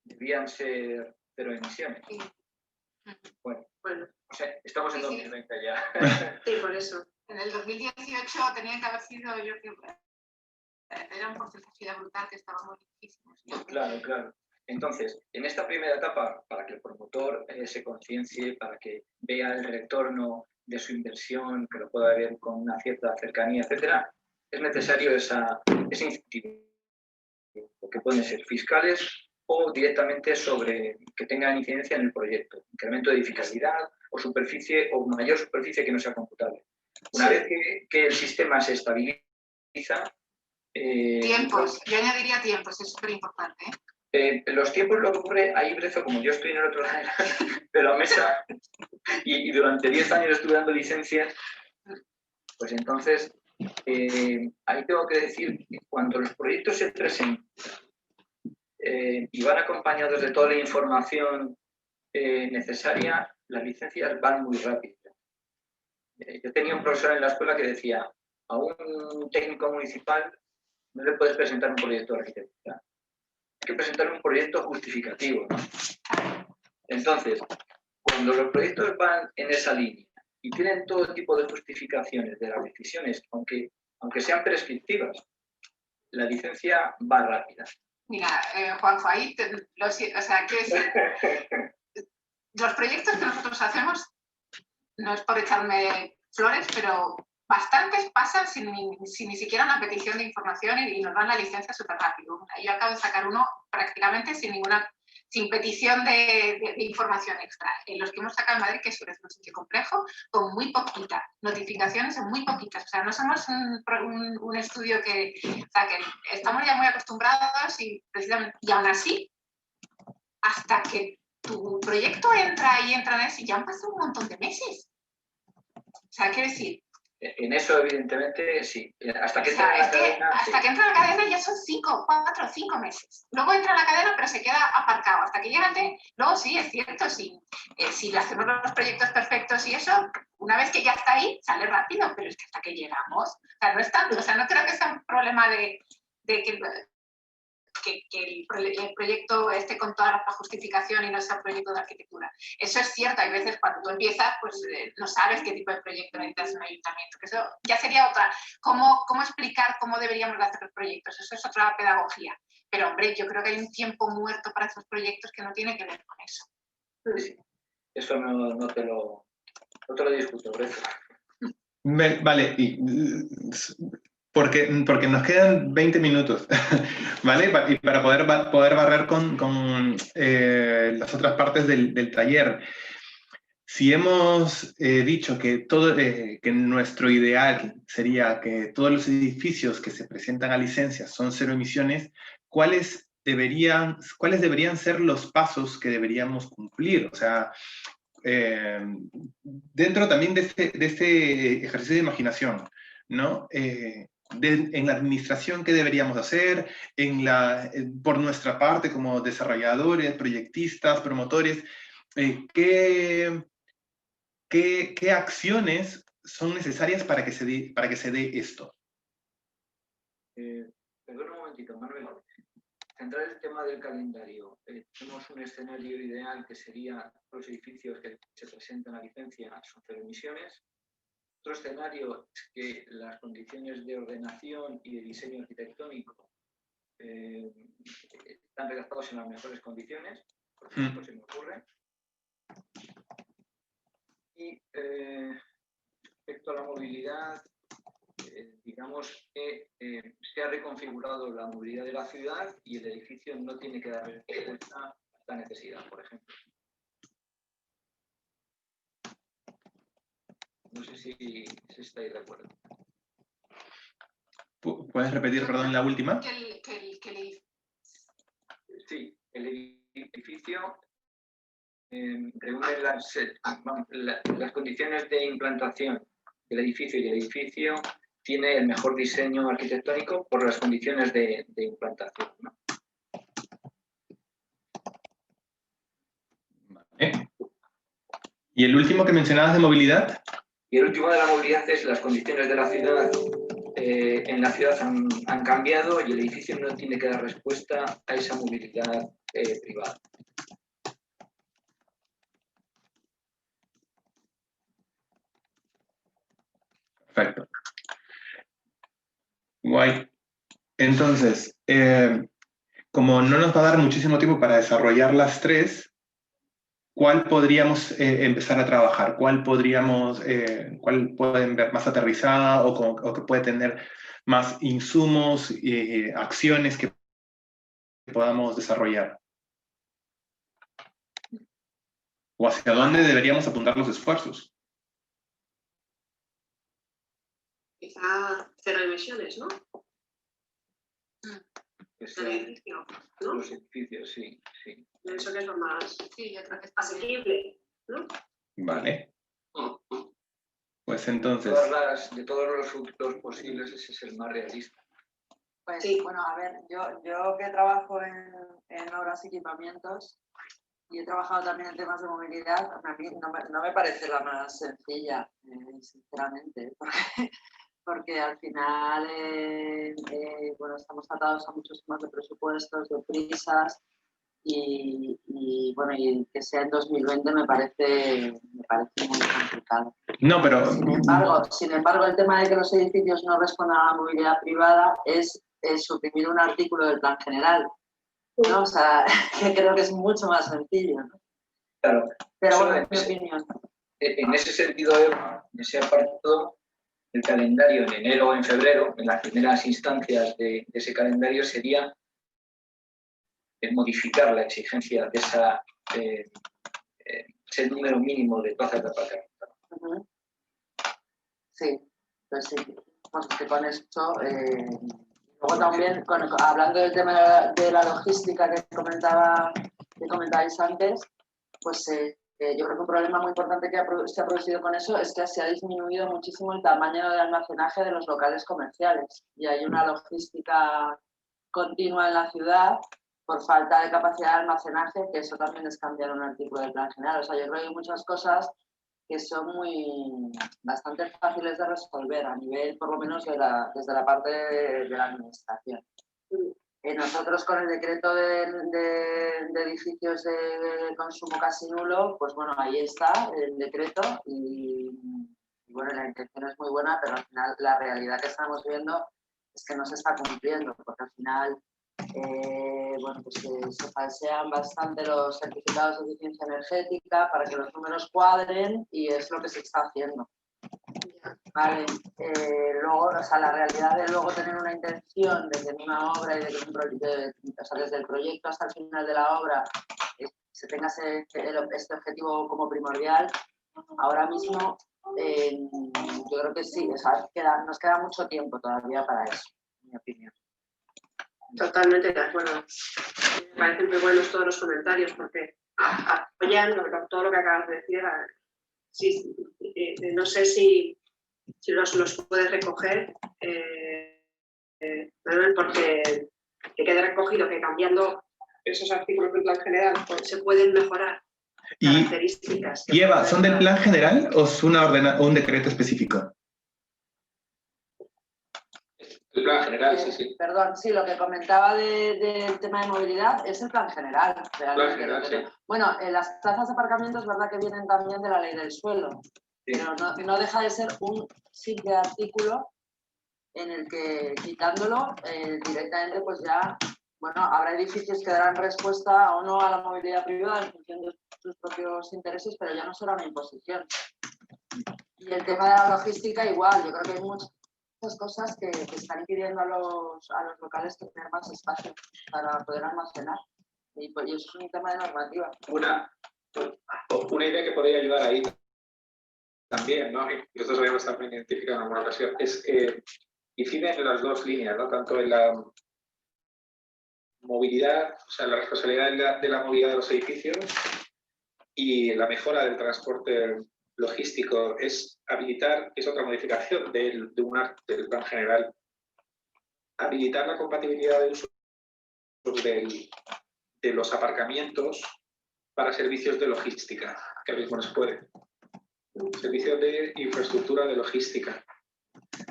debían ser cero emisiones. Bueno, o sea, estamos en 2020 ya. Sí, por eso. En el 2018 tenían que haber sido, yo creo que era un porcentaje brutal que estábamos lejísimos. Claro, claro. Entonces, en esta primera etapa, para que el promotor se conciencie, para que vea el retorno de su inversión, que lo pueda ver con una cierta cercanía, etcétera, es necesario ese incentivo, que pueden ser fiscales o directamente sobre que tengan incidencia en el proyecto, incremento de edificabilidad o superficie o mayor superficie que no sea computable. Una vez que el sistema se estabiliza... tiempos, yo añadiría tiempos, es súper importante. Los tiempos, lo que ocurre, ahí Brezo, como yo estoy en el otro lado de la mesa y durante 10 años estuve dando licencias, pues entonces ahí tengo que decir que cuando los proyectos se presentan y van acompañados de toda la información necesaria, las licencias van muy rápido. Yo tenía un profesor en la escuela que decía, a un técnico municipal no le puedes presentar un proyecto de arquitectura. Hay que presentar un proyecto justificativo, ¿no? Entonces, cuando los proyectos van en esa línea y tienen todo tipo de justificaciones de las decisiones, aunque sean prescriptivas, la licencia va rápida. Mira, Juanjo, ahí, quiero decir, los proyectos que nosotros hacemos, no es por echarme flores, pero bastantes pasan sin ni siquiera una petición de información y nos dan la licencia súper rápido. Yo acabo de sacar uno prácticamente sin petición de información extra. En los que hemos sacado en Madrid, que suele ser un sitio complejo, con muy poquitas notificaciones, son muy poquitas. O sea, no somos un estudio que estamos ya muy acostumbrados y precisamente, y aún así, hasta que tu proyecto entra y entra en eso y ya han pasado un montón de meses. O sea, quiero decir... En eso, evidentemente, sí. Hasta que O sea, entra en la cadena... hasta que entra en la cadena ya son 4 o 5 meses. Luego entra en la cadena, pero se queda aparcado. Hasta que llega luego sí, es cierto, si hacemos los proyectos perfectos y eso, una vez que ya está ahí, sale rápido, pero es que hasta que llegamos, o sea, no es tanto, o sea, no creo que sea un problema de que el proyecto esté con toda la justificación y no sea un proyecto de arquitectura. Eso es cierto, hay veces cuando tú empiezas, pues no sabes qué tipo de proyecto necesitas en un ayuntamiento, que eso ya sería otra, cómo explicar cómo deberíamos de hacer los proyectos, eso es otra pedagogía. Pero hombre, yo creo que hay un tiempo muerto para esos proyectos que no tiene que ver con eso. Sí, eso no te lo discuto, Grecia. Vale, porque nos quedan 20 minutos, ¿vale? Y para poder barrer con las otras partes del taller. Si hemos dicho que nuestro ideal sería que todos los edificios que se presentan a licencias son 0 emisiones, ¿cuáles deberían ser los pasos que deberíamos cumplir? O sea, dentro también de este ejercicio de imaginación, ¿no? En la administración, ¿qué deberíamos hacer? Por nuestra parte, como desarrolladores, proyectistas, promotores, ¿qué acciones son necesarias para que se dé esto? Perdón un momentito, Manuel. Centrar el tema del calendario. Tenemos un escenario ideal que sería los edificios que se presentan a licencia son 0 emisiones. Otro escenario es que las condiciones de ordenación y de diseño arquitectónico están redactados en las mejores condiciones, por ejemplo, se me ocurre. Y respecto a la movilidad, digamos que se ha reconfigurado la movilidad de la ciudad y el edificio no tiene que dar respuesta a esta necesidad, por ejemplo. No sé si estáis de acuerdo. ¿Puedes repetir, perdón, la última? Sí, el edificio reúne las condiciones de implantación del edificio y el edificio tiene el mejor diseño arquitectónico por las condiciones de implantación, ¿no? Vale. ¿Y el último que mencionabas de movilidad? Y el último de la movilidad es las condiciones de la ciudad. En la ciudad han cambiado y el edificio no tiene que dar respuesta a esa movilidad privada. Perfecto. Guay. Entonces, como no nos va a dar muchísimo tiempo para desarrollar las 3, ¿cuál podríamos empezar a trabajar? ¿Cuál pueden ver más aterrizada o que puede tener más insumos y acciones que podamos desarrollar? ¿O hacia dónde deberíamos apuntar los esfuerzos? Quizá 0 emisiones, ¿no? Los edificios, sí. Eso que es lo más yo creo que es asequible, ¿no? Vale. Pues entonces... De todos los futuros posibles, ese es el más realista. Pues sí. Bueno, a ver, yo que trabajo en obras y equipamientos y he trabajado también en temas de movilidad, a mí no me parece la más sencilla, sinceramente, porque al final bueno, estamos atados a muchos temas de presupuestos, de prisas y bueno, y que sea en 2020 me parece muy complicado. No, pero... Sin embargo, el tema de que los edificios no respondan a la movilidad privada es suprimir un artículo del plan general, ¿no? O sea, que creo que es mucho más sencillo, ¿no? Claro. Pero bueno, en mi opinión. En ese sentido, en ese apartado, el calendario en enero o en febrero, en las primeras instancias de ese calendario, sería modificar la exigencia de ese número mínimo de plazas de aparcamiento. Sí, pues sí. Pues que con esto... luego también, hablando del tema de la logística que comentabais antes, pues yo creo que un problema muy importante que se ha producido con eso es que se ha disminuido muchísimo el tamaño de almacenaje de los locales comerciales y hay una logística continua en la ciudad por falta de capacidad de almacenaje, que eso también es cambiar un artículo del plan general. O sea, yo creo que hay muchas cosas que son bastante fáciles de resolver a nivel, por lo menos, desde la parte de la administración. Nosotros con el decreto de edificios de consumo casi nulo, pues bueno, ahí está el decreto y bueno, la intención es muy buena, pero al final la realidad que estamos viendo es que no se está cumpliendo, porque al final bueno, pues se falsean bastante los certificados de eficiencia energética para que los números cuadren y es lo que se está haciendo. Vale, luego, o sea, la realidad de luego tener una intención de que en una obra y de que o sea, desde el proyecto hasta el final de la obra se tenga este objetivo como primordial, ahora mismo yo creo que sí, o sea, nos queda mucho tiempo todavía para eso, en mi opinión. Totalmente de acuerdo. Me parecen muy buenos todos los comentarios porque apoyan todo lo que acabas de decir. Sí, no sé si los puedes recoger, porque que quede recogido que cambiando esos artículos del plan general pues, se pueden mejorar características. ¿Y Eva, son del plan general o es un decreto específico? El plan general, sí. Perdón, sí, lo que comentaba del tema de movilidad es el plan general. Plan general, sí. Bueno, las plazas de aparcamiento es verdad que vienen también de la ley del suelo, sí. Pero no deja de ser un simple artículo en el que quitándolo directamente pues ya, bueno, habrá edificios que darán respuesta o no a la movilidad privada en función de sus propios intereses, pero ya no será una imposición. Y el tema de la logística igual, yo creo que hay muchas cosas que están impidiendo a los locales tener más espacio para poder almacenar. Y pues eso es un tema de normativa. Una idea que podría ayudar ahí también, ¿no? Y nosotros habíamos también identificado en alguna ocasión, es que incide en las dos líneas, ¿no? Tanto en la movilidad, o sea, la responsabilidad de la movilidad de los edificios y la mejora del transporte logístico, es habilitar, es otra modificación del plan general, habilitar la compatibilidad de uso de los aparcamientos para servicios de logística, que ahora mismo no se puede. Servicios de infraestructura de logística.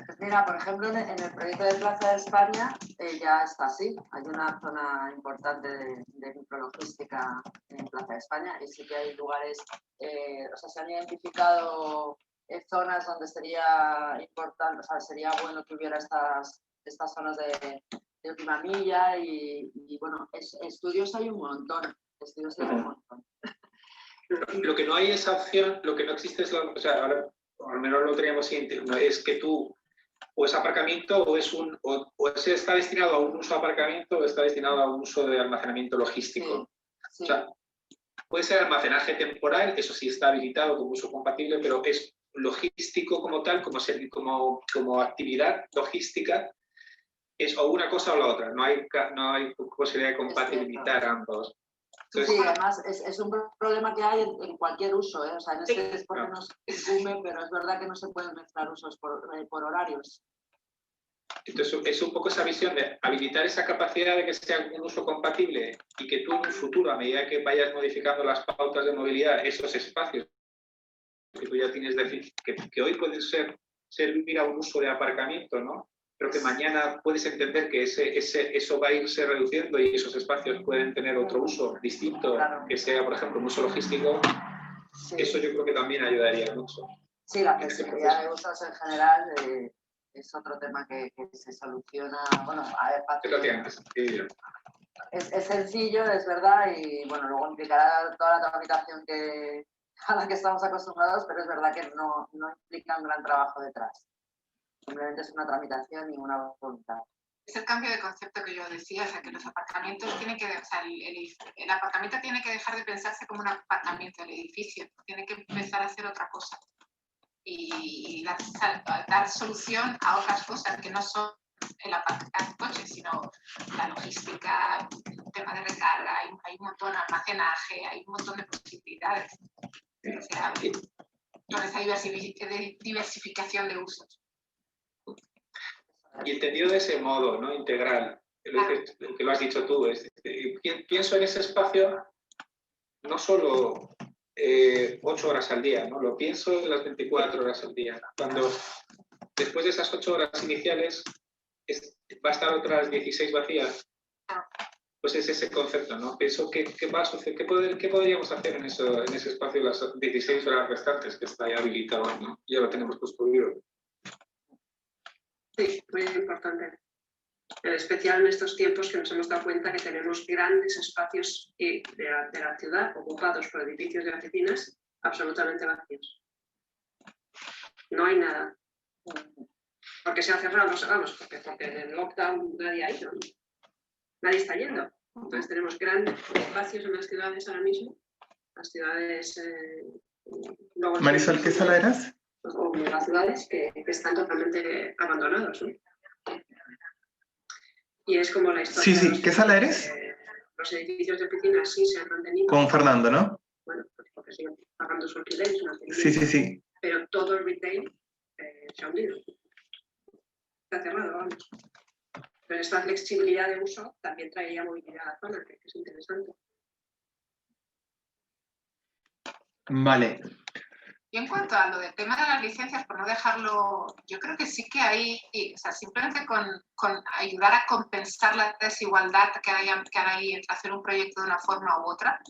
Pues mira, por ejemplo, en el proyecto de Plaza de España ya está así. Hay una zona importante de micrologística en Plaza de España y sí que hay lugares, o sea, se han identificado zonas donde sería importante, o sea, sería bueno que hubiera estas zonas de última milla y bueno, estudios hay un montón. Lo que no hay esa opción, lo que no existe es, o sea, ahora, al menos lo teníamos siguiente, es que tú o es aparcamiento o está destinado a un uso de aparcamiento o está destinado a un uso de almacenamiento logístico. Sí. O sea, puede ser almacenaje temporal, eso sí está habilitado como uso compatible, pero es logístico como tal, como actividad logística, es o una cosa o la otra, no hay posibilidad de compatibilizar ambos. Entonces, sí, además es un problema que hay en cualquier uso, ¿eh? O sea, en este es porque nos incumbe, pero es verdad que no se pueden mezclar usos por horarios. Entonces, es un poco esa visión de habilitar esa capacidad de que sea un uso compatible y que tú en un futuro, a medida que vayas modificando las pautas de movilidad, esos espacios que tú ya tienes que hoy pueden servir a un uso de aparcamiento, ¿no? Pero que mañana puedes entender que eso va a irse reduciendo y esos espacios pueden tener otro uso distinto, claro, que sea, por ejemplo, un uso logístico. Sí. Eso yo creo que también ayudaría mucho. Sí, la flexibilidad de usos en general es otro tema que se soluciona. Bueno, a ver, es sencillo, es verdad, y bueno, luego implicará toda la tramitación a la que estamos acostumbrados, pero es verdad que no implica un gran trabajo detrás. Simplemente es una tramitación y una voluntad. Es el cambio de concepto que yo decía, o sea, que los aparcamientos tienen que, o sea, el aparcamiento tiene que dejar de pensarse como un aparcamiento del edificio, tiene que empezar a hacer otra cosa y dar solución a otras cosas que no son el aparcar coches, sino la logística, el tema de recarga, hay un montón de almacenaje, hay un montón de posibilidades. O sea, con esa diversificación de usos. Y entendido de ese modo, ¿no? Integral, que lo has dicho tú, pienso en ese espacio no solo 8 horas al día, ¿no? Lo pienso en las 24 horas al día. Cuando después de esas 8 horas iniciales va a estar otras 16 vacías, pues es ese concepto, ¿no? Pienso ¿qué va a suceder? ¿Qué podríamos hacer en ese espacio las 16 horas restantes que está ya habilitado, ¿no? Ya lo tenemos construido. Sí, muy importante. En especial en estos tiempos que nos hemos dado cuenta que tenemos grandes espacios de la ciudad ocupados por edificios de oficinas absolutamente vacíos. No hay nada. Porque se ha cerrado, vamos, porque en el lockdown nadie ha ido, ¿no? Nadie está yendo. Entonces tenemos grandes espacios en las ciudades ahora mismo. Las ciudades... Marisol, ¿qué sala eras? O las ciudades que están totalmente abandonados, ¿no? Y es como la historia... Sí, ¿qué sala eres? Los edificios de oficinas sí se han mantenido. Con Fernando, ¿no? Bueno, pues porque siguen pagando su alquiler. Sí. Pero todo el retail se ha hundido. Está cerrado, vamos. Pero esta flexibilidad de uso también traería movilidad a la zona, que es interesante. Vale. Y en cuanto a lo del tema de las licencias, por no dejarlo, yo creo que sí que hay, o sea, simplemente con ayudar a compensar la desigualdad que hay entre hacer un proyecto de una forma u otra,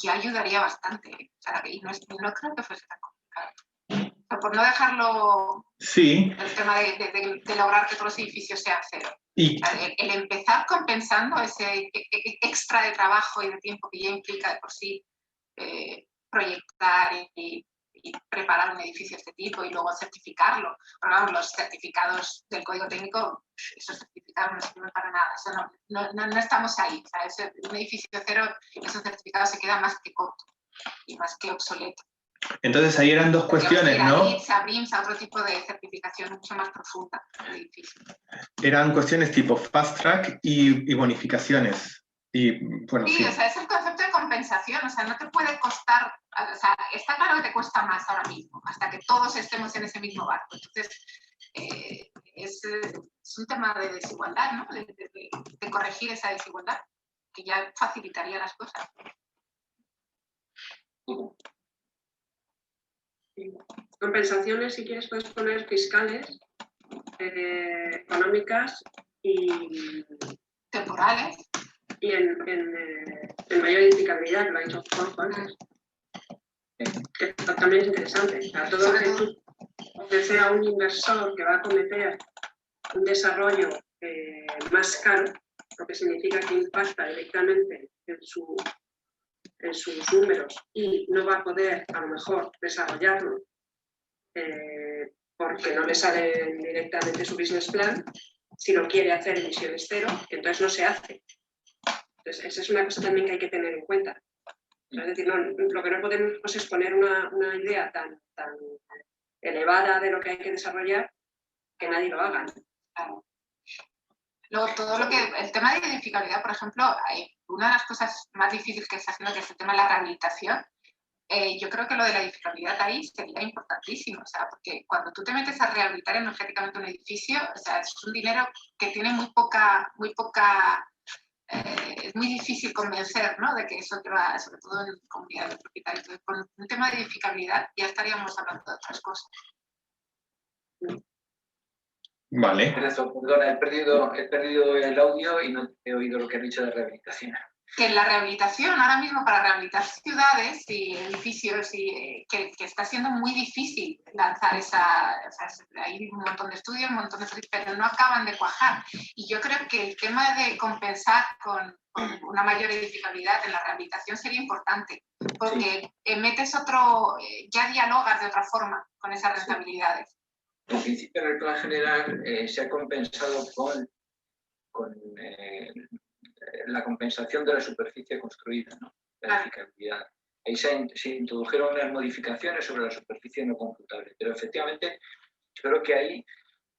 ya ayudaría bastante. O sea, y no creo que fuese tan complicado. O sea, por no dejarlo, sí, el tema de lograr que todos los edificios sean cero. Y... O sea, el empezar compensando ese extra de trabajo y de tiempo que ya implica de por sí proyectar y preparar un edificio de este tipo y luego certificarlo. Pero vamos, los certificados del código técnico, esos certificados no sirven para nada. O sea, no estamos ahí. O sea, un edificio cero, esos certificados se quedan más que corto y más que obsoleto. Entonces ahí eran dos cuestiones, ¿no? A BRIMS, a otro tipo de certificación mucho más profunda del edificio. Eran cuestiones tipo fast track y bonificaciones. Y, bueno, sí, o sea, es el concepto de compensación, o sea, no te puede costar, o sea, está claro que te cuesta más ahora mismo, hasta que todos estemos en ese mismo barco. Entonces, es un tema de desigualdad, ¿no? De corregir esa desigualdad, que ya facilitaría las cosas. Compensaciones, si quieres, puedes poner fiscales, económicas y... temporales. Y en mayor edificabilidad, que lo ha dicho Juanjo antes. Que también es interesante. O sea, todo lo que tú ofreces a un inversor que va a cometer un desarrollo más caro, lo que significa que impacta directamente en sus números y no va a poder, a lo mejor, desarrollarlo porque no le sale directamente su business plan, si lo quiere hacer en emisiones cero, entonces no se hace. Entonces, esa es una cosa también que hay que tener en cuenta. Es decir, lo que no podemos es poner una idea tan elevada de lo que hay que desarrollar que nadie lo haga. Claro. Luego, el tema de edificabilidad, por ejemplo, una de las cosas más difíciles que está haciendo, que es el tema de la rehabilitación, yo creo que lo de la edificabilidad ahí sería importantísimo, o sea, porque cuando tú te metes a rehabilitar energéticamente un edificio, o sea, es un dinero que tiene muy poca es muy difícil convencer, ¿no?, de que eso te va, sobre todo en comunidades de propietarios. Entonces, con un tema de edificabilidad ya estaríamos hablando de otras cosas. Vale. Perdona, he perdido el audio y no he oído lo que has dicho de rehabilitación. Que en la rehabilitación, ahora mismo para rehabilitar ciudades y edificios, que está siendo muy difícil lanzar hay un montón de estudios, un montón de estudios, pero no acaban de cuajar. Y yo creo que el tema de compensar con una mayor edificabilidad en la rehabilitación sería importante, porque metes ya dialogas de otra forma con esas rentabilidades. En principio, en el plan general, se ha compensado con la compensación de la superficie construida, ¿no? La edificabilidad. Ahí se introdujeron unas modificaciones sobre la superficie no computable, pero efectivamente yo creo que ahí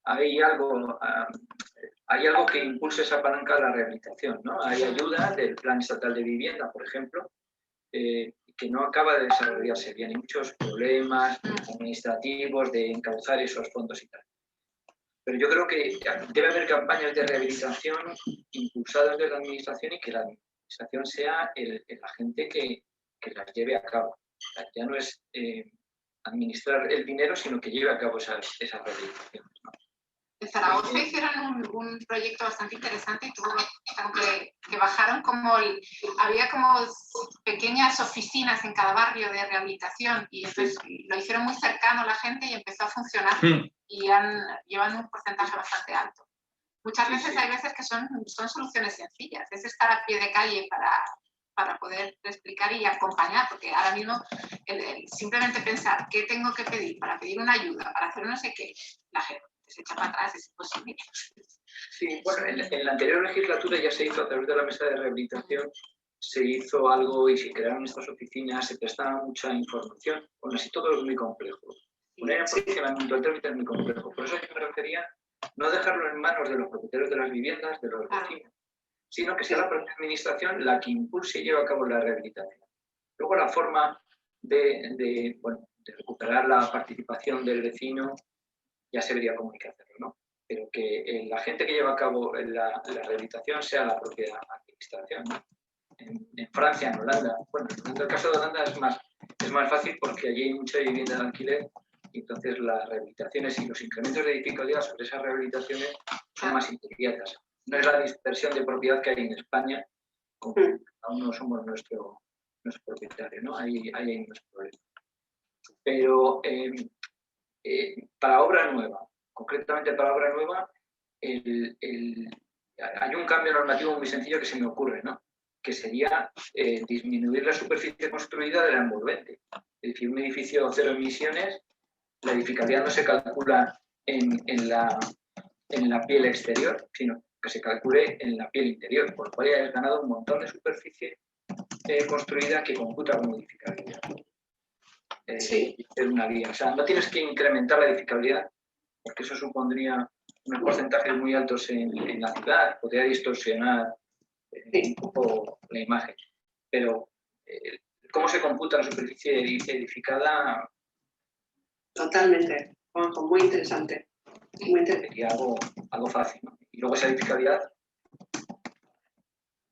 hay algo hay algo que impulsa esa palanca a la rehabilitación, ¿no? Hay ayuda del Plan Estatal de Vivienda, por ejemplo, que no acaba de desarrollarse bien. Hay muchos problemas administrativos de encauzar esos fondos y tal. Pero yo creo que debe haber campañas de rehabilitación impulsadas desde la administración y que la administración sea el agente que las lleve a cabo. O sea, ya no es administrar el dinero, sino que lleve a cabo esas rehabilitaciones, ¿no? En Zaragoza hicieron un proyecto bastante interesante y tuvo que bajaron como había como pequeñas oficinas en cada barrio de rehabilitación y entonces lo hicieron muy cercano a la gente y empezó a funcionar y llevan un porcentaje bastante alto. Muchas veces hay veces que son soluciones sencillas, es estar a pie de calle para poder explicar y acompañar, porque ahora mismo simplemente pensar qué tengo que pedir para pedir una ayuda, para hacer no sé qué, la gente se echa para atrás, es imposible. Sí, bueno, en la anterior legislatura ya se hizo a través de la mesa de rehabilitación, se hizo algo y se crearon estas oficinas, se prestaba mucha información. Bueno, así todo es muy complejo. Poner en funcionamiento el trámite es muy complejo. Por eso yo me refería no dejarlo en manos de los propietarios de las viviendas, de los vecinos, sino que sea la propia administración la que impulse y lleve a cabo la rehabilitación. Luego la forma de recuperar la participación del vecino ya se vería cómo hay que hacerlo, ¿no? Pero que la gente que lleva a cabo la rehabilitación sea la propia administración, ¿no? En Francia, en Holanda, bueno, en el caso de Holanda es más fácil porque allí hay mucha vivienda de alquiler y entonces las rehabilitaciones y los incrementos de edificabilidad sobre esas rehabilitaciones son más inmediatas. No es la dispersión de propiedad que hay en España, como aún no somos nuestro propietario, ¿no? Ahí hay unos problemas. Pero para obra nueva, concretamente para obra nueva, hay un cambio normativo muy sencillo que se me ocurre, ¿no? Que sería disminuir la superficie construida de la envolvente. Es decir, un edificio cero emisiones, la edificabilidad no se calcula en la piel exterior, sino que se calcule en la piel interior, por lo cual ya has ganado un montón de superficie construida que computa como edificabilidad. Es una vía. O sea, no tienes que incrementar la edificabilidad, porque eso supondría unos porcentajes muy altos en la ciudad, podría distorsionar un poco la imagen. Pero cómo se computa la superficie edificada. Totalmente, Juanjo, muy interesante. Muy interesante. Sería algo fácil, ¿no? Y luego esa edificabilidad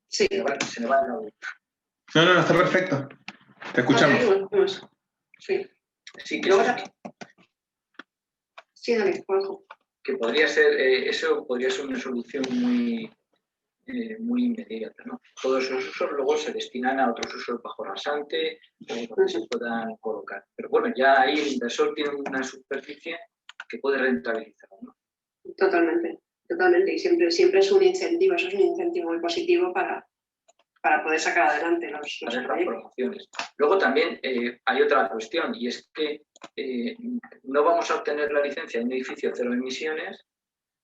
se le va a dar. No, está perfecto. Te escuchamos. Sí, que dale, Juanjo. Que podría ser, eso podría ser una solución muy inmediata, ¿no? Todos esos usos luego se destinan a otros usos bajo rasante donde se puedan colocar. Pero bueno, ya ahí el inversor tiene una superficie que puede rentabilizar, ¿no? Totalmente. Y siempre es un incentivo, eso es un incentivo muy positivo para poder sacar adelante los promociones. Luego también hay otra cuestión y es que no vamos a obtener la licencia de un edificio cero emisiones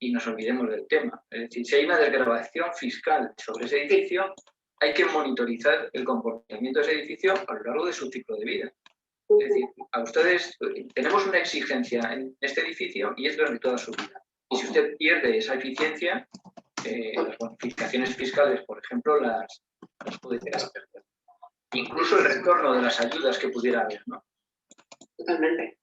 y nos olvidemos del tema. Es decir, si hay una desgravación fiscal sobre ese edificio, hay que monitorizar el comportamiento de ese edificio a lo largo de su ciclo de vida. Es decir, a ustedes tenemos una exigencia en este edificio y es durante toda su vida. Y si usted pierde esa eficiencia, las bonificaciones fiscales, por ejemplo, las puede llegar a perder. Incluso el retorno de las ayudas que pudiera haber, ¿no? Totalmente.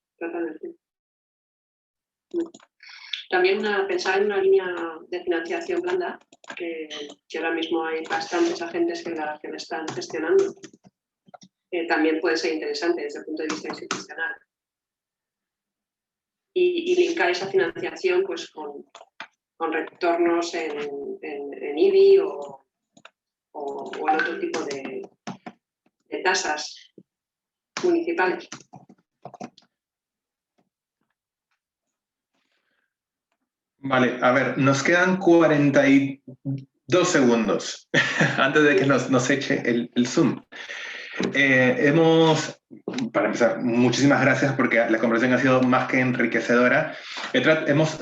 También pensar en una línea de financiación blanda, que ahora mismo hay bastantes agentes que la están gestionando. También puede ser interesante desde el punto de vista institucional. Y linkar esa financiación pues, con retornos en IBI o en otro tipo de tasas municipales. Vale, a ver, nos quedan 42 segundos antes de que nos eche el Zoom. Para empezar, muchísimas gracias porque la conversación ha sido más que enriquecedora.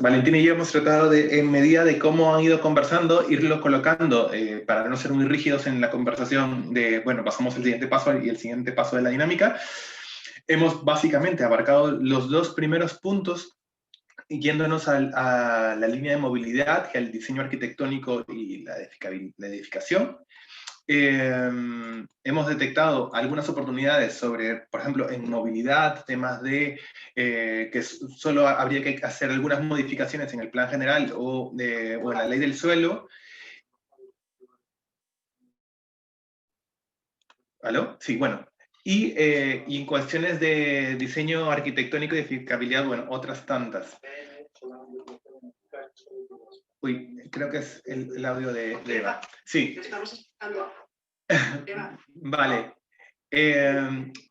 Valentina y yo hemos tratado en medida de cómo han ido conversando, irlo colocando para no ser muy rígidos en la conversación pasamos el siguiente paso y el siguiente paso de la dinámica. Hemos básicamente abarcado los dos primeros puntos yéndonos a la línea de movilidad y al diseño arquitectónico y la edificación, hemos detectado algunas oportunidades sobre, por ejemplo, en movilidad, temas de que solo habría que hacer algunas modificaciones en el plan general o en la ley del suelo. ¿Aló? Sí, bueno. Y en cuestiones de diseño arquitectónico y edificabilidad, bueno, otras tantas. Uy, creo que es el audio de Eva. Sí. Te estamos escuchando. Eva. Vale.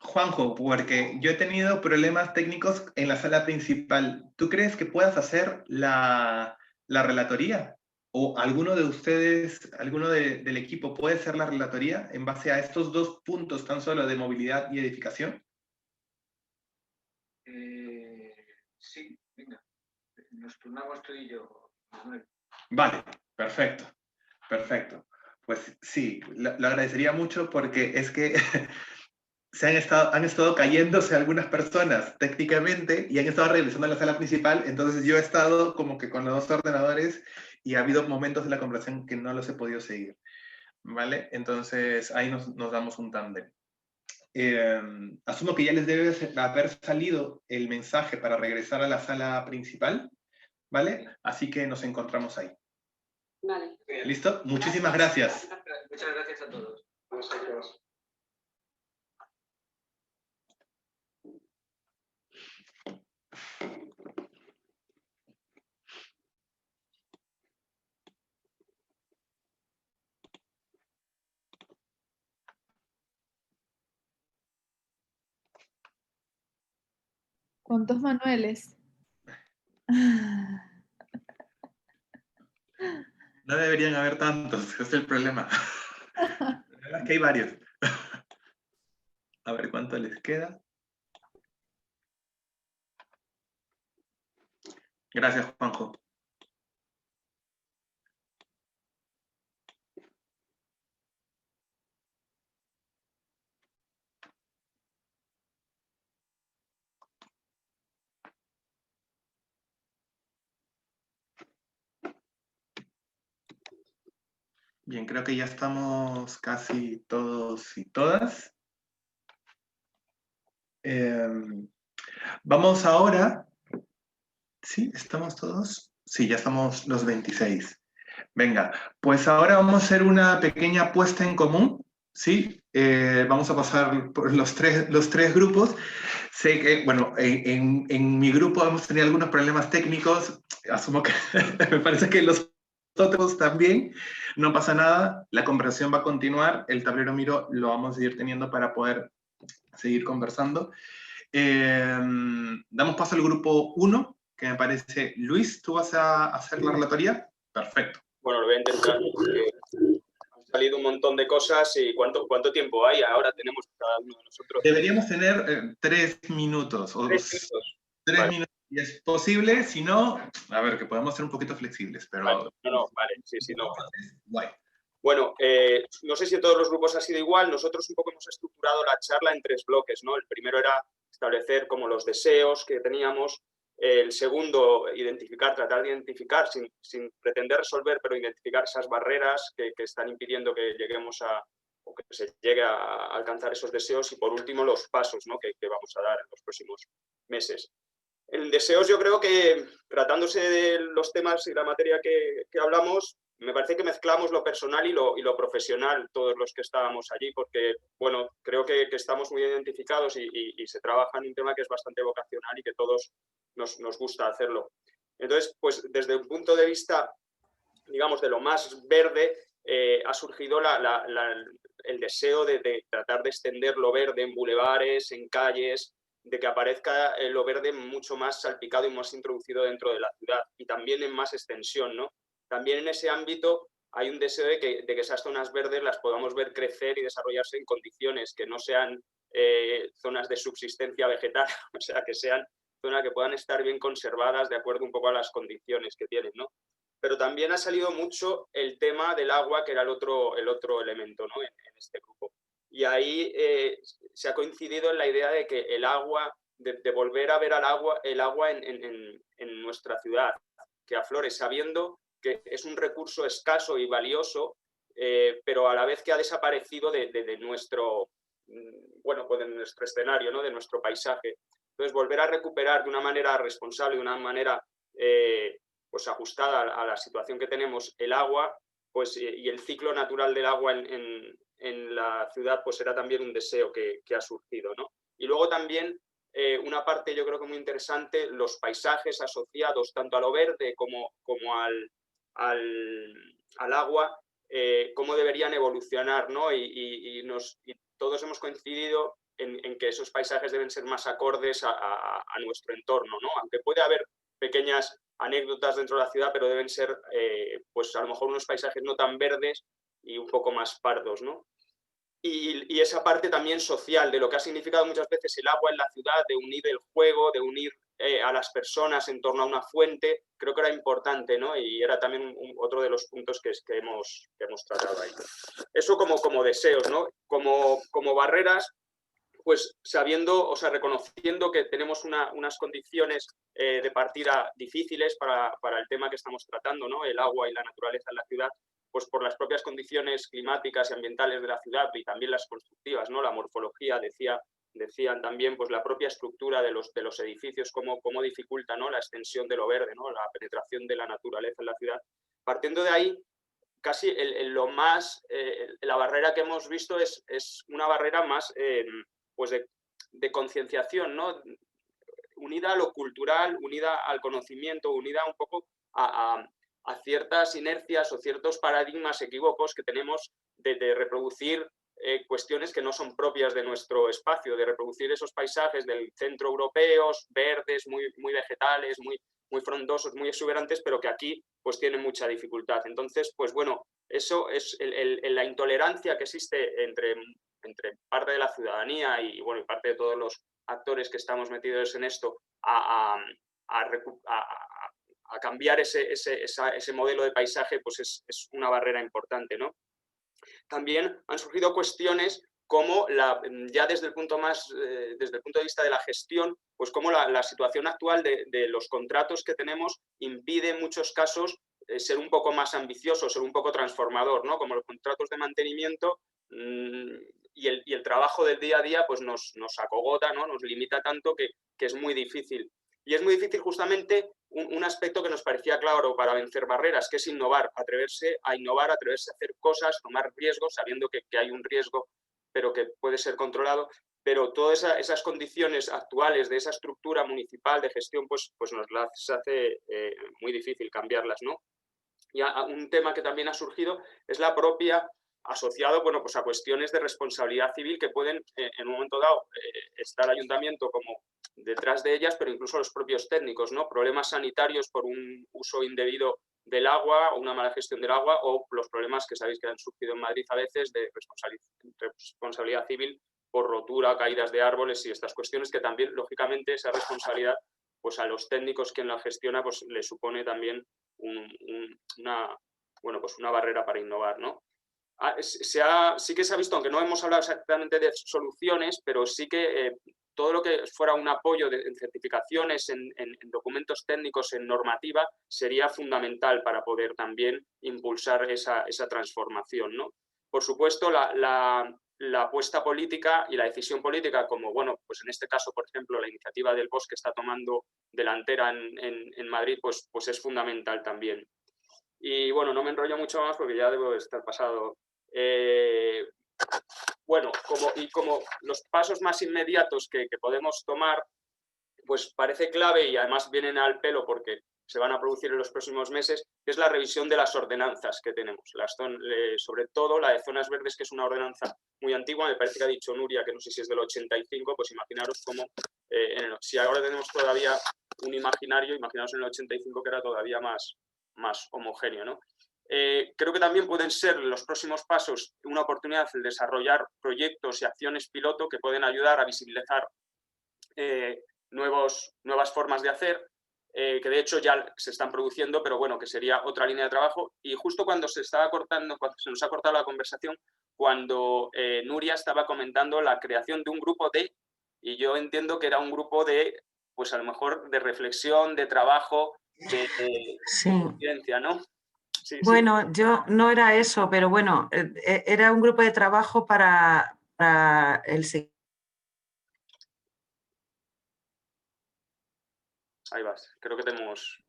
Juanjo, porque yo he tenido problemas técnicos en la sala principal. ¿Tú crees que puedas hacer la relatoría? ¿O alguno de ustedes, alguno del equipo puede hacer la relatoría en base a estos dos puntos tan solo de movilidad y edificación? Sí, venga. Nos turnamos tú y yo, Manuel. Vale, perfecto, perfecto. Pues sí, lo agradecería mucho porque es que han estado cayéndose algunas personas técnicamente y han estado regresando a la sala principal, entonces yo he estado como que con los dos ordenadores y ha habido momentos de la conversación que no los he podido seguir, ¿vale? Entonces ahí nos damos un tándem. Asumo que ya les debe haber salido el mensaje para regresar a la sala principal, ¿vale? Así que nos encontramos ahí. Vale. ¿Listo? Muchísimas gracias. Muchas gracias a todos. Nosotros. ¿Cuántos Manueles? No deberían haber tantos, ese es el problema. La verdad es que hay varios. A ver cuánto les queda. Gracias, Juanjo. Bien, creo que ya estamos casi todos y todas. Vamos ahora. ¿Sí? ¿Estamos todos? Sí, ya estamos los 26. Venga, pues ahora vamos a hacer una pequeña puesta en común, ¿sí? Vamos a pasar por los tres grupos. Sé que, bueno, en mi grupo hemos tenido algunos problemas técnicos, asumo que me parece que los otros también, no pasa nada, la conversación va a continuar, el tablero Miro lo vamos a seguir teniendo para poder seguir conversando. Damos paso al grupo 1, que me parece, Luis, ¿tú vas a hacer la relatoría? Perfecto. Bueno, lo voy a intentar porque han salido un montón de cosas y ¿cuánto tiempo hay ahora tenemos cada uno de nosotros? Deberíamos tener 3 minutos. O 3 minutos. 3 vale. minutos, y es posible, si no, a ver, que podemos ser un poquito flexibles, pero... Vale. No, vale, sí, no. Guay. Bueno, no sé si en todos los grupos ha sido igual, nosotros un poco hemos estructurado la charla en 3 bloques, ¿no? El primero era establecer como los deseos que teníamos, el segundo, tratar de identificar, sin pretender resolver, pero identificar esas barreras que están impidiendo que lleguemos o que se llegue a alcanzar esos deseos, y por último los pasos, ¿no? que vamos a dar en los próximos meses. En deseos yo creo que, tratándose de los temas y la materia que hablamos, me parece que mezclamos lo personal y lo profesional, todos los que estábamos allí, porque, bueno, creo que estamos muy identificados y se trabaja en un tema que es bastante vocacional y que todos nos gusta hacerlo. Entonces, pues desde un punto de vista, digamos, de lo más verde, ha surgido el deseo de tratar de extender lo verde en bulevares, en calles, de que aparezca lo verde mucho más salpicado y más introducido dentro de la ciudad, y también en más extensión, ¿no? También en ese ámbito hay un deseo de que esas zonas verdes las podamos ver crecer y desarrollarse en condiciones que no sean zonas de subsistencia vegetal, o sea, que sean zonas que puedan estar bien conservadas de acuerdo un poco a las condiciones que tienen, ¿no? Pero también ha salido mucho el tema del agua, que era el otro elemento, ¿no? en este grupo. Y ahí se ha coincidido en la idea de que el agua de volver a ver el agua en nuestra ciudad, que aflore, sabiendo que es un recurso escaso y valioso, pero a la vez que ha desaparecido de nuestro, bueno, pues de nuestro escenario, ¿no? De nuestro paisaje. Entonces, volver a recuperar de una manera responsable, de una manera pues ajustada a la situación que tenemos el agua, pues, y el ciclo natural del agua en la ciudad, pues era también un deseo que ha surgido, ¿no? Y luego también una parte yo creo que muy interesante, los paisajes asociados tanto a lo verde como al agua, cómo deberían evolucionar, ¿no? Y todos hemos coincidido en que esos paisajes deben ser más acordes a nuestro entorno, ¿no? Aunque puede haber pequeñas anécdotas dentro de la ciudad, pero deben ser, pues a lo mejor unos paisajes no tan verdes y un poco más pardos, ¿no? Y esa parte también social, de lo que ha significado muchas veces el agua en la ciudad, de unir el juego, de unir a las personas en torno a una fuente, creo que era importante, ¿no? Y era también otro de los puntos que hemos tratado ahí. Eso como deseos, ¿no? Como barreras, pues sabiendo, o sea, reconociendo que tenemos unas condiciones de partida difíciles para el tema que estamos tratando, ¿no? El agua y la naturaleza en la ciudad, pues por las propias condiciones climáticas y ambientales de la ciudad y también las constructivas, ¿no? La morfología, decían también, pues la propia estructura de los edificios, cómo dificulta, ¿no? La extensión de lo verde, ¿no? La penetración de la naturaleza en la ciudad. Partiendo de ahí, casi la barrera que hemos visto es una barrera más pues de concienciación, ¿no? Unida a lo cultural, unida al conocimiento, unida un poco a ciertas inercias o ciertos paradigmas equívocos que tenemos de reproducir cuestiones que no son propias de nuestro espacio, de reproducir esos paisajes del centro europeos, verdes, muy vegetales, muy frondosos, muy exuberantes, pero que aquí pues tienen mucha dificultad. Entonces, pues bueno, eso es la intolerancia que existe entre parte de la ciudadanía y bueno, parte de todos los actores que estamos metidos en esto a cambiar ese modelo de paisaje, pues es una barrera importante, ¿no? También han surgido cuestiones como ya desde el punto de vista de la gestión, pues como la situación actual de los contratos que tenemos impide en muchos casos ser un poco más ambicioso, ser un poco transformador, ¿no? Como los contratos de mantenimiento y el trabajo del día a día pues nos acogota, ¿no? Nos limita tanto que es muy difícil. Y es muy difícil justamente un aspecto que nos parecía claro para vencer barreras, que es innovar, atreverse a innovar, atreverse a hacer cosas, tomar riesgos, sabiendo que hay un riesgo, pero que puede ser controlado. Pero todas esas condiciones actuales de esa estructura municipal de gestión, pues nos las hace muy difícil cambiarlas, ¿no? Y un tema que también ha surgido es la propia, asociado, bueno, pues a cuestiones de responsabilidad civil que pueden, en un momento dado, estar el ayuntamiento como detrás de ellas, pero incluso los propios técnicos, ¿no? Problemas sanitarios por un uso indebido del agua o una mala gestión del agua, o los problemas que sabéis que han surgido en Madrid a veces de responsabilidad civil por rotura, caídas de árboles y estas cuestiones que también, lógicamente, esa responsabilidad pues a los técnicos quien la gestiona pues le supone también una barrera para innovar, ¿no? Sí que se ha visto, aunque no hemos hablado exactamente de soluciones, pero sí que todo lo que fuera un apoyo en certificaciones, en documentos técnicos, en normativa, sería fundamental para poder también impulsar esa transformación, ¿no? Por supuesto, la apuesta política y la decisión política, como, bueno, pues en este caso, por ejemplo, la iniciativa del Bosque está tomando delantera en Madrid, pues es fundamental también. Y bueno, no me enrollo mucho más porque ya debo estar pasado. Bueno, como los pasos más inmediatos que podemos tomar, pues parece clave y además vienen al pelo porque se van a producir en los próximos meses, que es la revisión de las ordenanzas que tenemos. Sobre todo la de zonas verdes, que es una ordenanza muy antigua, me parece que ha dicho Nuria, que no sé si es del 85, pues imaginaros cómo, si ahora tenemos todavía un imaginario, imaginaos en el 85 que era todavía más homogéneo, ¿no? Creo que también pueden ser los próximos pasos una oportunidad de desarrollar proyectos y acciones piloto que pueden ayudar a visibilizar nuevas formas de hacer, que de hecho ya se están produciendo, pero bueno, que sería otra línea de trabajo. Y justo cuando se nos ha cortado la conversación, cuando Nuria estaba comentando la creación de un grupo de Y yo entiendo que era un grupo de, pues a lo mejor, de reflexión, de trabajo, de Sí. conciencia, ¿no? Sí, sí. Bueno, yo no era eso, pero bueno, era un grupo de trabajo para el seguimiento. Ahí vas, creo que tenemos...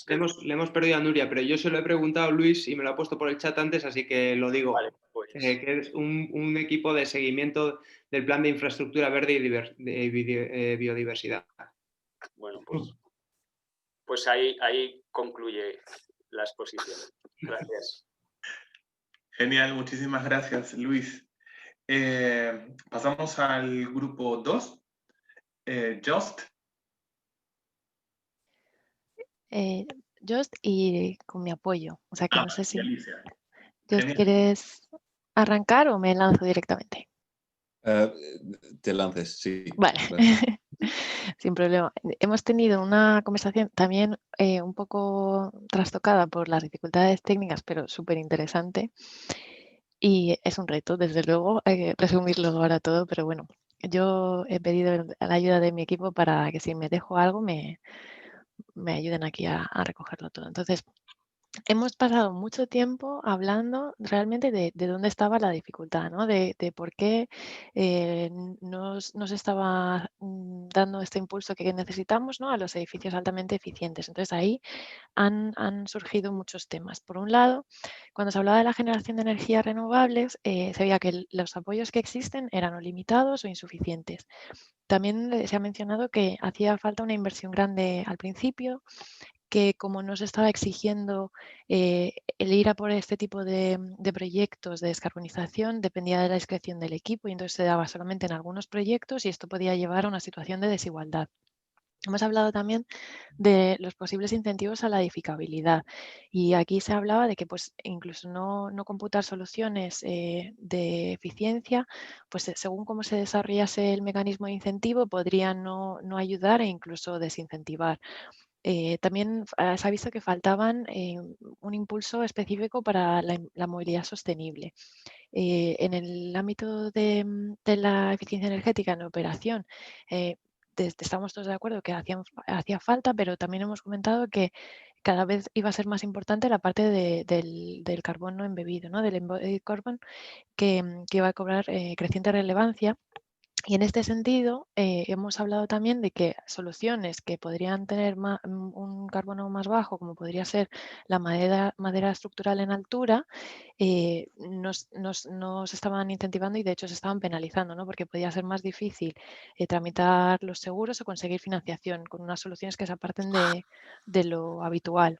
Le hemos perdido a Nuria, pero yo se lo he preguntado a Luis y me lo ha puesto por el chat antes, así que lo digo. Vale, pues... que es un equipo de seguimiento del plan de infraestructura verde y biodiversidad. Bueno, pues ahí concluye la exposición. Gracias. Genial, muchísimas gracias, Luis. Pasamos al grupo 2. Just. Just y con mi apoyo. O sea que no sé si... Alicia. Just, ¿quieres arrancar o me lanzo directamente? Te lances, sí. Vale, sin problema. Hemos tenido una conversación también un poco trastocada por las dificultades técnicas, pero súper interesante. Y es un reto, desde luego, hay que resumirlo ahora todo, pero bueno, yo he pedido la ayuda de mi equipo para que si me dejo algo me ayuden aquí a recogerlo todo. Entonces, hemos pasado mucho tiempo hablando realmente de dónde estaba la dificultad, ¿no? De por qué nos estaba dando este impulso que necesitamos, ¿no? A los edificios altamente eficientes. Entonces ahí han surgido muchos temas. Por un lado, cuando se hablaba de la generación de energías renovables, se veía que los apoyos que existen eran o limitados o insuficientes. También se ha mencionado que hacía falta una inversión grande al principio, que como no se estaba exigiendo el ir a por este tipo de proyectos de descarbonización, dependía de la discreción del equipo y entonces se daba solamente en algunos proyectos y esto podía llevar a una situación de desigualdad. Hemos hablado también de los posibles incentivos a la edificabilidad y aquí se hablaba de que pues, incluso no computar soluciones de eficiencia, pues según cómo se desarrollase el mecanismo de incentivo podría no ayudar e incluso desincentivar. También se ha visto que faltaban un impulso específico para la movilidad sostenible. En el ámbito de la eficiencia energética en operación, estamos todos de acuerdo que hacía falta, pero también hemos comentado que cada vez iba a ser más importante la parte del carbono embebido, ¿no? Del embodied carbon, que iba a cobrar creciente relevancia. Y en este sentido, hemos hablado también de que soluciones que podrían tener un carbono más bajo, como podría ser la madera estructural en altura, no se estaban incentivando y de hecho se estaban penalizando, ¿no? Porque podía ser más difícil tramitar los seguros o conseguir financiación con unas soluciones que se aparten de lo habitual.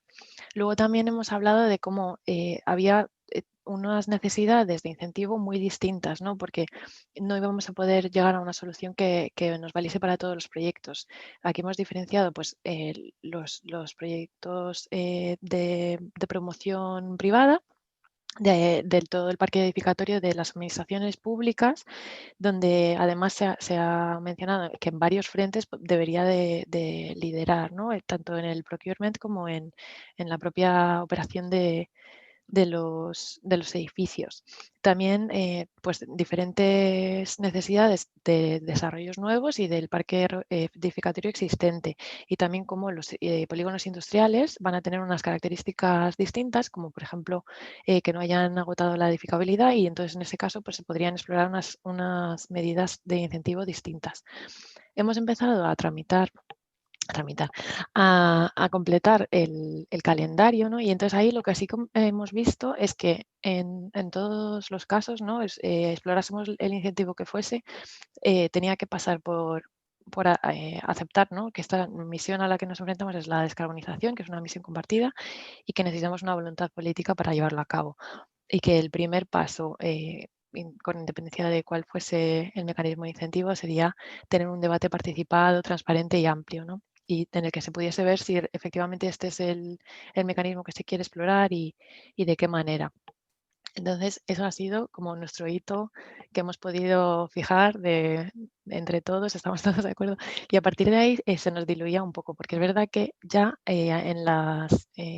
Luego también hemos hablado de cómo había unas necesidades de incentivo muy distintas, ¿no? Porque no íbamos a poder llegar a una solución que nos valiese para todos los proyectos. Aquí hemos diferenciado pues, los proyectos de promoción privada, del todo el parque edificatorio de las administraciones públicas, donde además se ha mencionado que en varios frentes debería de liderar, ¿no? Tanto en el procurement como en la propia operación de los edificios. También pues, diferentes necesidades de desarrollos nuevos y del parque edificatorio existente y también cómo los polígonos industriales van a tener unas características distintas, como por ejemplo que no hayan agotado la edificabilidad y entonces en ese caso pues, se podrían explorar unas medidas de incentivo distintas. Hemos empezado a completar el calendario, ¿no? Y entonces ahí lo que sí hemos visto es que en todos los casos, ¿no? Explorásemos el incentivo que fuese, tenía que pasar por aceptar, ¿no? Que esta misión a la que nos enfrentamos es la descarbonización, que es una misión compartida y que necesitamos una voluntad política para llevarlo a cabo. Y que el primer paso, con independencia de cuál fuese el mecanismo de incentivo, sería tener un debate participado, transparente y amplio, ¿no? Y en el que se pudiese ver si efectivamente este es el mecanismo que se quiere explorar y de qué manera. Entonces, eso ha sido como nuestro hito que hemos podido fijar entre todos, estamos todos de acuerdo, y a partir de ahí se nos diluía un poco, porque es verdad que ya en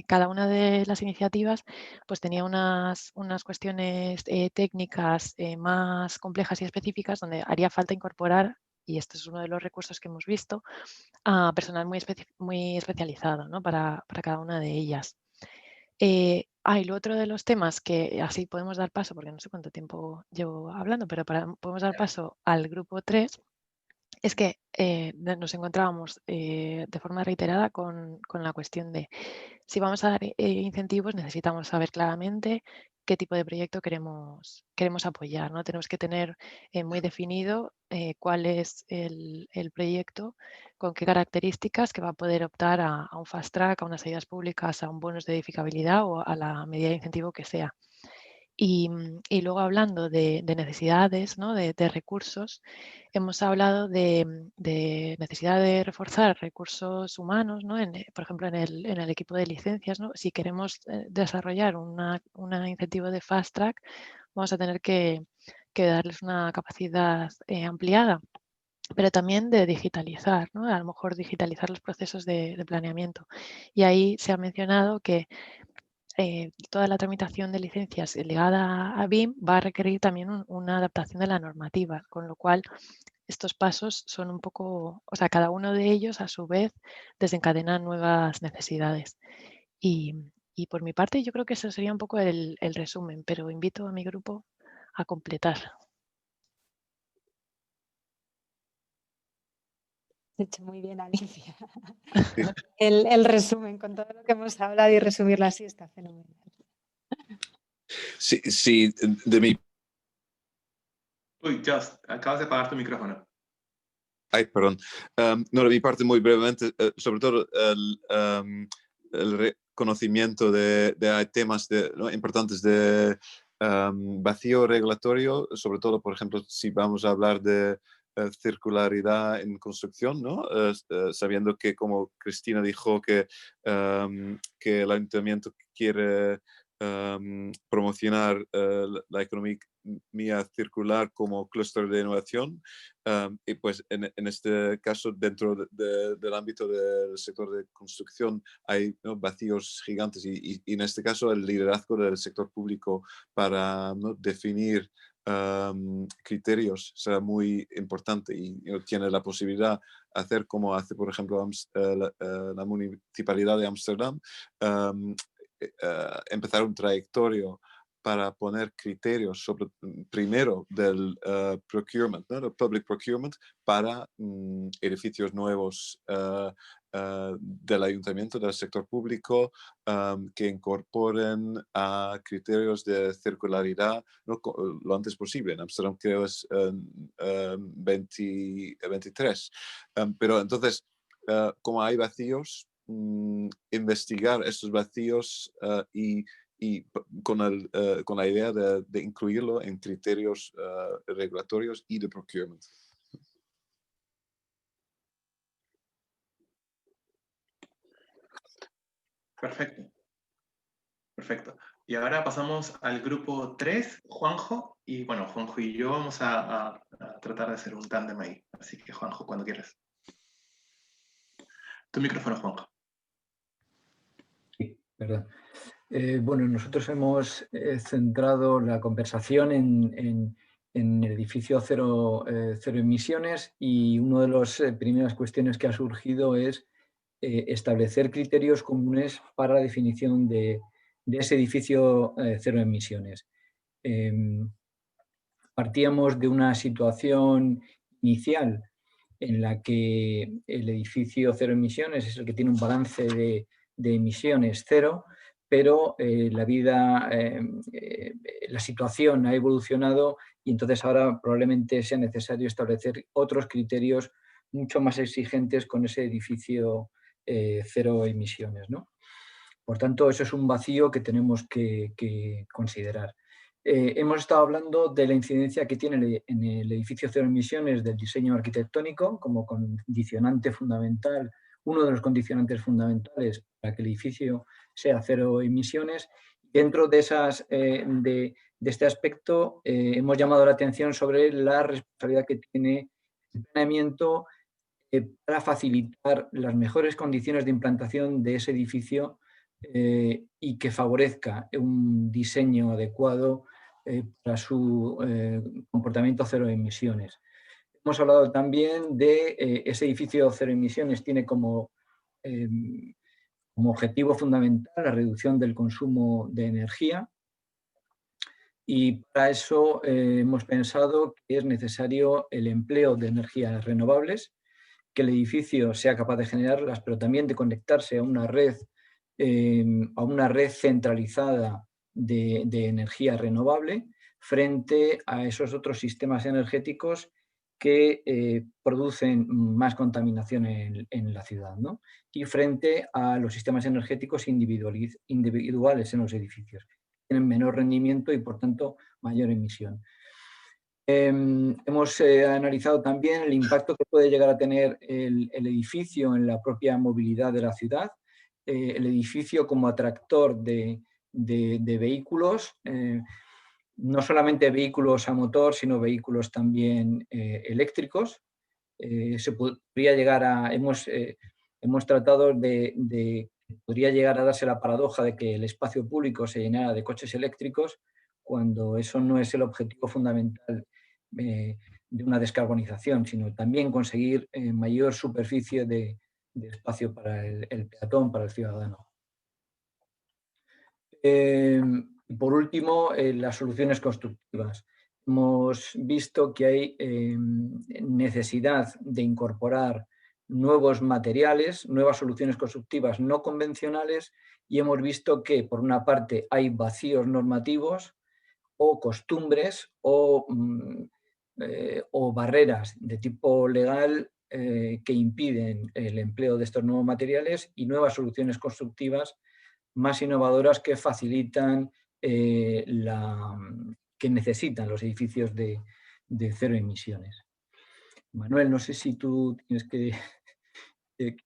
cada una de las iniciativas pues tenía unas cuestiones técnicas más complejas y específicas donde haría falta incorporar y este es uno de los recursos que hemos visto, a personal muy especializado, ¿no? para cada una de ellas. Y lo otro de los temas que así podemos dar paso, porque no sé cuánto tiempo llevo hablando, pero podemos dar paso al grupo 3, es que nos encontrábamos de forma reiterada con la cuestión de si vamos a dar incentivos, necesitamos saber claramente qué tipo de proyecto queremos apoyar, ¿no? Tenemos que tener muy definido cuál es el proyecto, con qué características, que va a poder optar a un fast track, a unas ayudas públicas, a un bonus de edificabilidad o a la medida de incentivo que sea. Y luego hablando de necesidades, ¿no? de recursos, hemos hablado de necesidad de reforzar recursos humanos, ¿no? Por ejemplo, en el equipo de licencias, ¿no? Si queremos desarrollar un incentivo de fast track, vamos a tener que darles una capacidad ampliada, pero también de digitalizar, ¿no? A lo mejor digitalizar los procesos de planeamiento. Y ahí se ha mencionado que toda la tramitación de licencias ligada a BIM va a requerir también una adaptación de la normativa, con lo cual estos pasos son un poco, o sea, cada uno de ellos a su vez desencadenan nuevas necesidades. Y por mi parte yo creo que eso sería un poco el resumen, pero invito a mi grupo a completar. Hecho muy bien, Alicia. El resumen, con todo lo que hemos hablado y resumirlo así está fenomenal. Sí, de mi... Uy, Just, acabas de apagar tu micrófono. Ay, perdón. No, de mi parte, muy brevemente, sobre todo el reconocimiento de temas ¿no? importantes de vacío regulatorio, sobre todo, por ejemplo, si vamos a hablar de circularidad en construcción, ¿no? Sabiendo que, como Cristina dijo, que el ayuntamiento quiere promocionar la economía circular como clúster de innovación, y pues en este caso dentro del ámbito del sector de construcción hay, ¿no? vacíos gigantes y en este caso el liderazgo del sector público para, ¿no? definir criterios será muy importante y, ¿no? tiene la posibilidad de hacer como hace por ejemplo la Municipalidad de Ámsterdam, empezar un trayectorio para poner criterios sobre, primero, del procurement, ¿no? El public procurement para edificios nuevos del ayuntamiento, del sector público, que incorporen a criterios de circularidad, ¿no? Lo antes posible. En Amsterdam creo es 23. Pero entonces, como hay vacíos, investigar estos vacíos y con la idea de incluirlo en criterios regulatorios y de procurement. Perfecto. Perfecto. Y ahora pasamos al grupo 3, Juanjo. Y bueno, Juanjo y yo vamos a tratar de hacer un tándem ahí. Así que Juanjo, cuando quieras. Tu micrófono, Juanjo. Sí, perdón. Bueno, nosotros hemos centrado la conversación en el edificio cero emisiones y una de las primeras cuestiones que ha surgido es establecer criterios comunes para la definición de ese edificio cero emisiones. Partíamos de una situación inicial en la que el edificio cero emisiones es el que tiene un balance de emisiones cero, pero la situación ha evolucionado y entonces ahora probablemente sea necesario establecer otros criterios mucho más exigentes con ese edificio cero emisiones, ¿no? Por tanto, eso es un vacío que tenemos que considerar. Hemos estado hablando de la incidencia que tiene en el edificio cero emisiones del diseño arquitectónico como condicionante fundamental, uno de los condicionantes fundamentales para que el edificio sea cero emisiones. Dentro de este aspecto hemos llamado la atención sobre la responsabilidad que tiene el planeamiento para facilitar las mejores condiciones de implantación de ese edificio y que favorezca un diseño adecuado para su comportamiento cero emisiones. Hemos hablado también de ese edificio cero emisiones, tiene como objetivo fundamental la reducción del consumo de energía, y para eso hemos pensado que es necesario el empleo de energías renovables, que el edificio sea capaz de generarlas, pero también de conectarse a una red centralizada de energía renovable frente a esos otros sistemas energéticos que producen más contaminación en la ciudad, ¿no? Y frente a los sistemas energéticos individuales en los edificios. Tienen menor rendimiento y, por tanto, mayor emisión. Hemos analizado también el impacto que puede llegar a tener el edificio en la propia movilidad de la ciudad, el edificio como atractor de vehículos, no solamente vehículos a motor, sino vehículos también eléctricos. Se podría llegar a, hemos tratado podría llegar a darse la paradoja de que el espacio público se llenara de coches eléctricos, cuando eso no es el objetivo fundamental de una descarbonización, sino también conseguir mayor superficie de espacio para el peatón, para el ciudadano. Por último, las soluciones constructivas. Hemos visto que hay necesidad de incorporar nuevos materiales, nuevas soluciones constructivas no convencionales, y hemos visto que, por una parte, hay vacíos normativos o costumbres o barreras de tipo legal que impiden el empleo de estos nuevos materiales, y nuevas soluciones constructivas más innovadoras que facilitan que necesitan los edificios de cero emisiones. Manuel, no sé si tú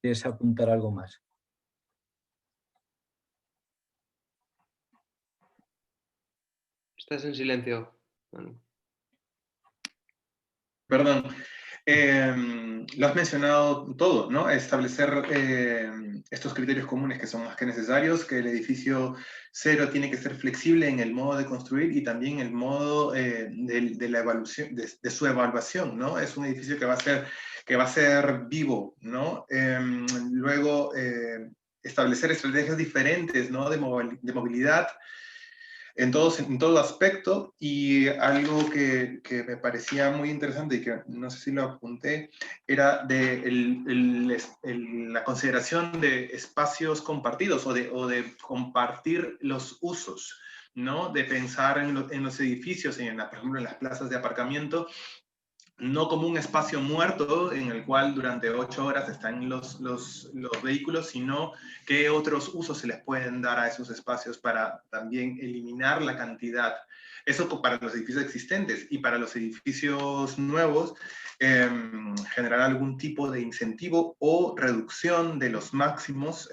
quieres apuntar algo más. Estás en silencio, Manu. Perdón. Lo has mencionado todo, ¿no? Establecer estos criterios comunes que son más que necesarios, que el edificio cero tiene que ser flexible en el modo de construir y también el modo de la evaluación, de su evaluación, ¿no? Es un edificio que va a ser vivo, ¿no? Luego, establecer estrategias diferentes, ¿no? de movilidad, en todo aspecto, y algo que me parecía muy interesante y que no sé si lo apunté, era la consideración de espacios compartidos o de compartir los usos, ¿no? De pensar en los edificios, por ejemplo, en las plazas de aparcamiento, no como un espacio muerto en el cual durante 8 horas están los vehículos, sino qué otros usos se les pueden dar a esos espacios para también eliminar la cantidad. Eso para los edificios existentes, y para los edificios nuevos, generar algún tipo de incentivo o reducción de los máximos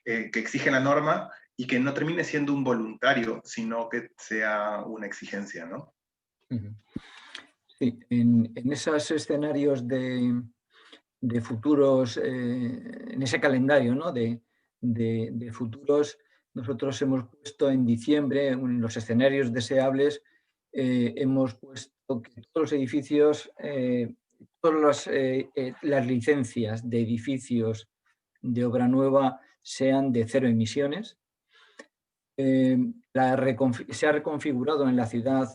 que exige la norma, y que no termine siendo un voluntario, sino que sea una exigencia, ¿no? Sí, en esos escenarios de futuros, en ese calendario, ¿no? de futuros, nosotros hemos puesto en diciembre, en los escenarios deseables, hemos puesto que todos los edificios, todas las licencias de edificios de obra nueva sean de cero emisiones. Se ha reconfigurado en la ciudad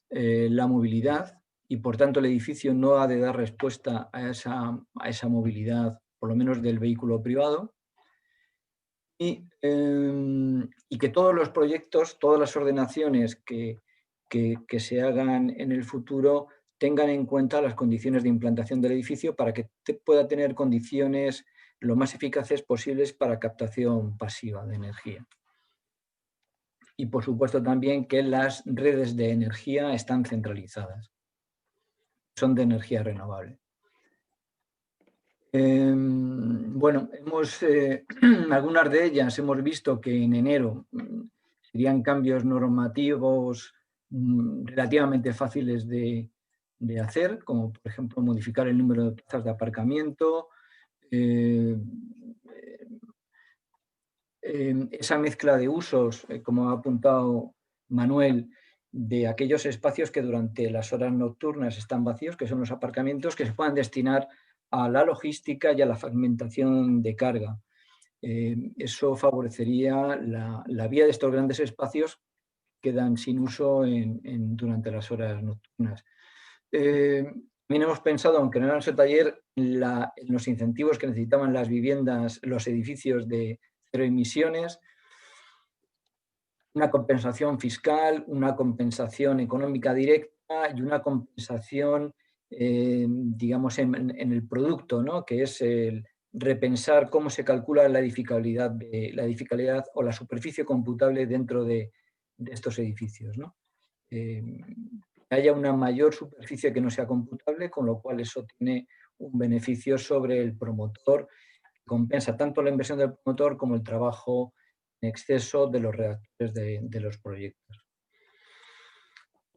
la movilidad, y por tanto el edificio no ha de dar respuesta a esa movilidad, por lo menos del vehículo privado, y que todos los proyectos, todas las ordenaciones que se hagan en el futuro tengan en cuenta las condiciones de implantación del edificio, para que pueda tener condiciones lo más eficaces posibles para captación pasiva de energía. Y por supuesto también que las redes de energía están centralizadas, son de energía renovable. Bueno, algunas de ellas hemos visto que en enero serían cambios normativos relativamente fáciles de hacer, como por ejemplo modificar el número de plazas de aparcamiento, esa mezcla de usos, como ha apuntado Manuel, de aquellos espacios que durante las horas nocturnas están vacíos, que son los aparcamientos, que se puedan destinar a la logística y a la fragmentación de carga. Eso favorecería la vía de estos grandes espacios que quedan sin uso durante las horas nocturnas. También hemos pensado, aunque no era nuestro taller, en los incentivos que necesitaban las viviendas, los edificios de cero emisiones, una compensación fiscal, una compensación económica directa y una compensación, digamos, en el producto, ¿no? Que es el repensar cómo se calcula la edificabilidad o la superficie computable dentro de estos edificios, ¿no? Haya una mayor superficie que no sea computable, con lo cual eso tiene un beneficio sobre el promotor, compensa tanto la inversión del promotor como el trabajo en exceso de los redactores de los proyectos.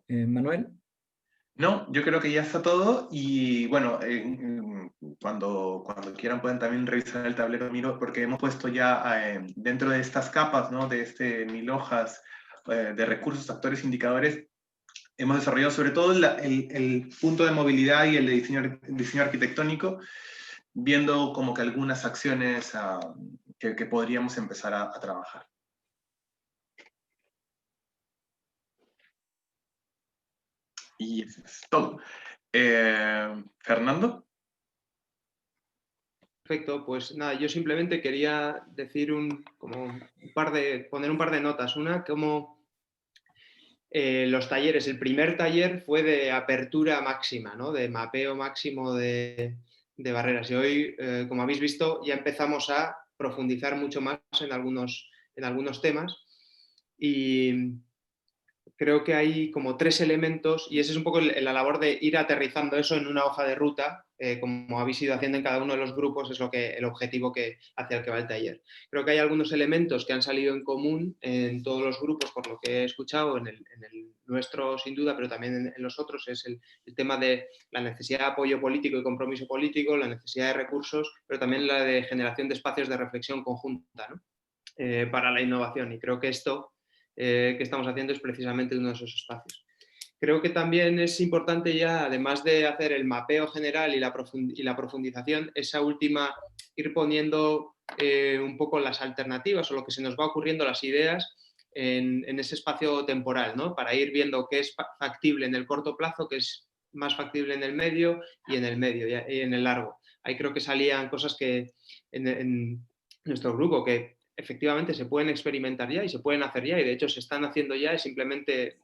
Manuel. No, yo creo que ya está todo y bueno, cuando quieran pueden también revisar el tablero Miro, porque hemos puesto ya dentro de estas capas, ¿no? De 1000 hojas de recursos, actores, indicadores, hemos desarrollado sobre todo el punto de movilidad y el de diseño arquitectónico, viendo como que algunas acciones que podríamos empezar a trabajar. Y eso es todo. Fernando. Perfecto, pues nada, yo simplemente quería decir poner un par de notas. Una, como los talleres, el primer taller fue de apertura máxima, ¿no? De mapeo máximo de barreras. Y hoy, como habéis visto, ya empezamos a profundizar mucho más en algunos temas. Y creo que hay como 3 elementos, y ese es un poco la labor de ir aterrizando eso en una hoja de ruta, como habéis ido haciendo en cada uno de los grupos, es el objetivo hacia el que va el taller. Creo que hay algunos elementos que han salido en común en todos los grupos, por lo que he escuchado, en el nuestro sin duda, pero también en los otros, es el tema de la necesidad de apoyo político y compromiso político, la necesidad de recursos, pero también la de generación de espacios de reflexión conjunta, ¿no? Para la innovación. Y creo que esto que estamos haciendo es precisamente uno de esos espacios. Creo que también es importante ya, además de hacer el mapeo general y la profundización, esa última, ir poniendo un poco las alternativas o lo que se nos va ocurriendo, las ideas, en ese espacio temporal, ¿no? Para ir viendo qué es factible en el corto plazo, qué es más factible en el medio y en el largo. Ahí creo que salían cosas que en nuestro grupo que efectivamente se pueden experimentar ya y se pueden hacer ya, y de hecho se están haciendo ya, es simplemente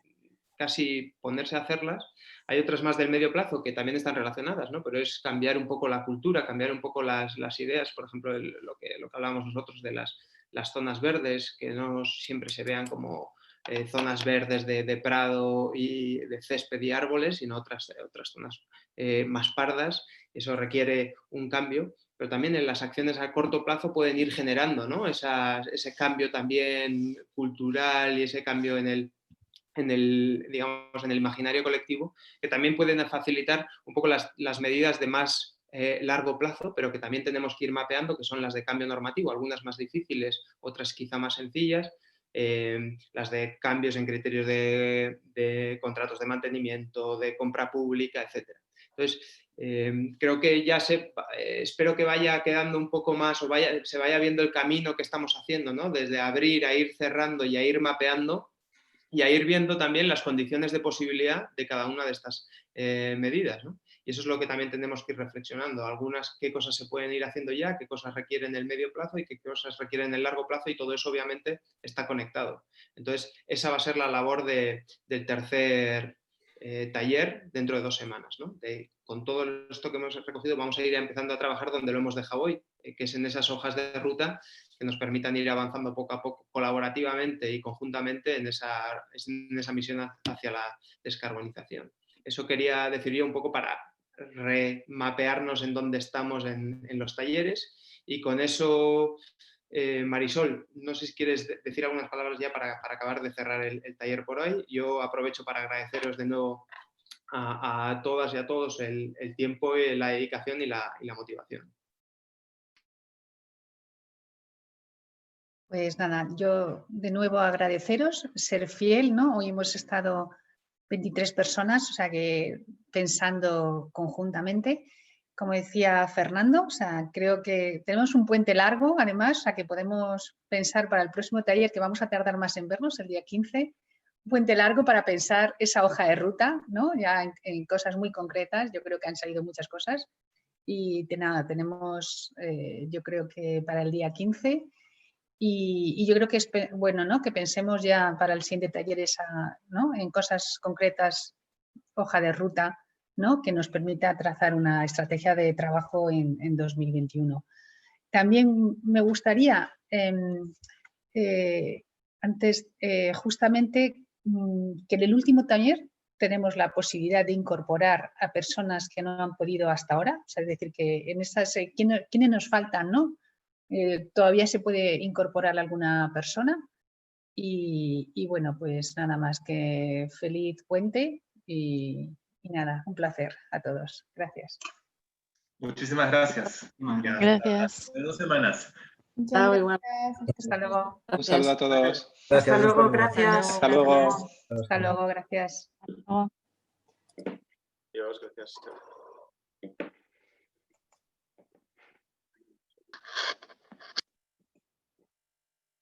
casi ponerse a hacerlas. Hay otras más del medio plazo que también están relacionadas, ¿no? Pero es cambiar un poco la cultura, cambiar un poco las ideas, por ejemplo, lo que hablábamos nosotros de las zonas verdes, que no siempre se vean como zonas verdes de prado y de césped y árboles, sino otras zonas más pardas. Eso requiere un cambio, pero también en las acciones a corto plazo pueden ir generando, ¿no? Ese cambio también cultural y ese cambio en el imaginario colectivo, que también pueden facilitar un poco las medidas de más largo plazo, pero que también tenemos que ir mapeando, que son las de cambio normativo, algunas más difíciles, otras quizá más sencillas, las de cambios en criterios de contratos de mantenimiento, de compra pública, etc. Entonces, creo que ya espero que vaya quedando un poco más o se vaya viendo el camino que estamos haciendo, ¿no? Desde abrir a ir cerrando y a ir mapeando y a ir viendo también las condiciones de posibilidad de cada una de estas medidas, ¿no? Y eso es lo que también tenemos que ir reflexionando. Qué cosas se pueden ir haciendo ya, qué cosas requieren el medio plazo y qué cosas requieren el largo plazo, y todo eso obviamente está conectado. Entonces, esa va a ser la labor del tercer taller dentro de 2 semanas, ¿no? Con todo esto que hemos recogido vamos a ir empezando a trabajar donde lo hemos dejado hoy, que es en esas hojas de ruta que nos permitan ir avanzando poco a poco, colaborativamente y conjuntamente en esa misión hacia la descarbonización. Eso quería decir yo un poco para remapearnos en dónde estamos en los talleres, y con eso, Marisol, no sé si quieres decir algunas palabras ya para acabar de cerrar el taller por hoy. Yo aprovecho para agradeceros de nuevo a todas y a todos el tiempo, la dedicación y la motivación. Pues nada, yo de nuevo agradeceros, ser fiel, ¿no? Hoy hemos estado 23 personas, o sea que pensando conjuntamente. Como decía Fernando, o sea, creo que tenemos un puente largo, además, o sea, que podemos pensar para el próximo taller, que vamos a tardar más en vernos, el día 15, un puente largo para pensar esa hoja de ruta, ¿no? Ya en cosas muy concretas, yo creo que han salido muchas cosas. Y de nada, tenemos, yo creo que para el día 15, y yo creo que es bueno, ¿no? Que pensemos ya para el siguiente taller ¿no? En cosas concretas, hoja de ruta, ¿no? Que nos permita trazar una estrategia de trabajo en 2021. También me gustaría, antes, justamente, que en el último taller tenemos la posibilidad de incorporar a personas que no han podido hasta ahora, o sea, es decir, que en esas, ¿quiénes nos faltan, no? Todavía se puede incorporar alguna persona y bueno, pues nada más, que feliz puente y nada, un placer a todos. Gracias. Muchísimas gracias. Gracias. En 2 semanas. Muchas gracias. Hasta luego. Un saludo a todos. Gracias. Hasta luego, gracias. Hasta luego. Hasta luego, gracias. Dios, gracias.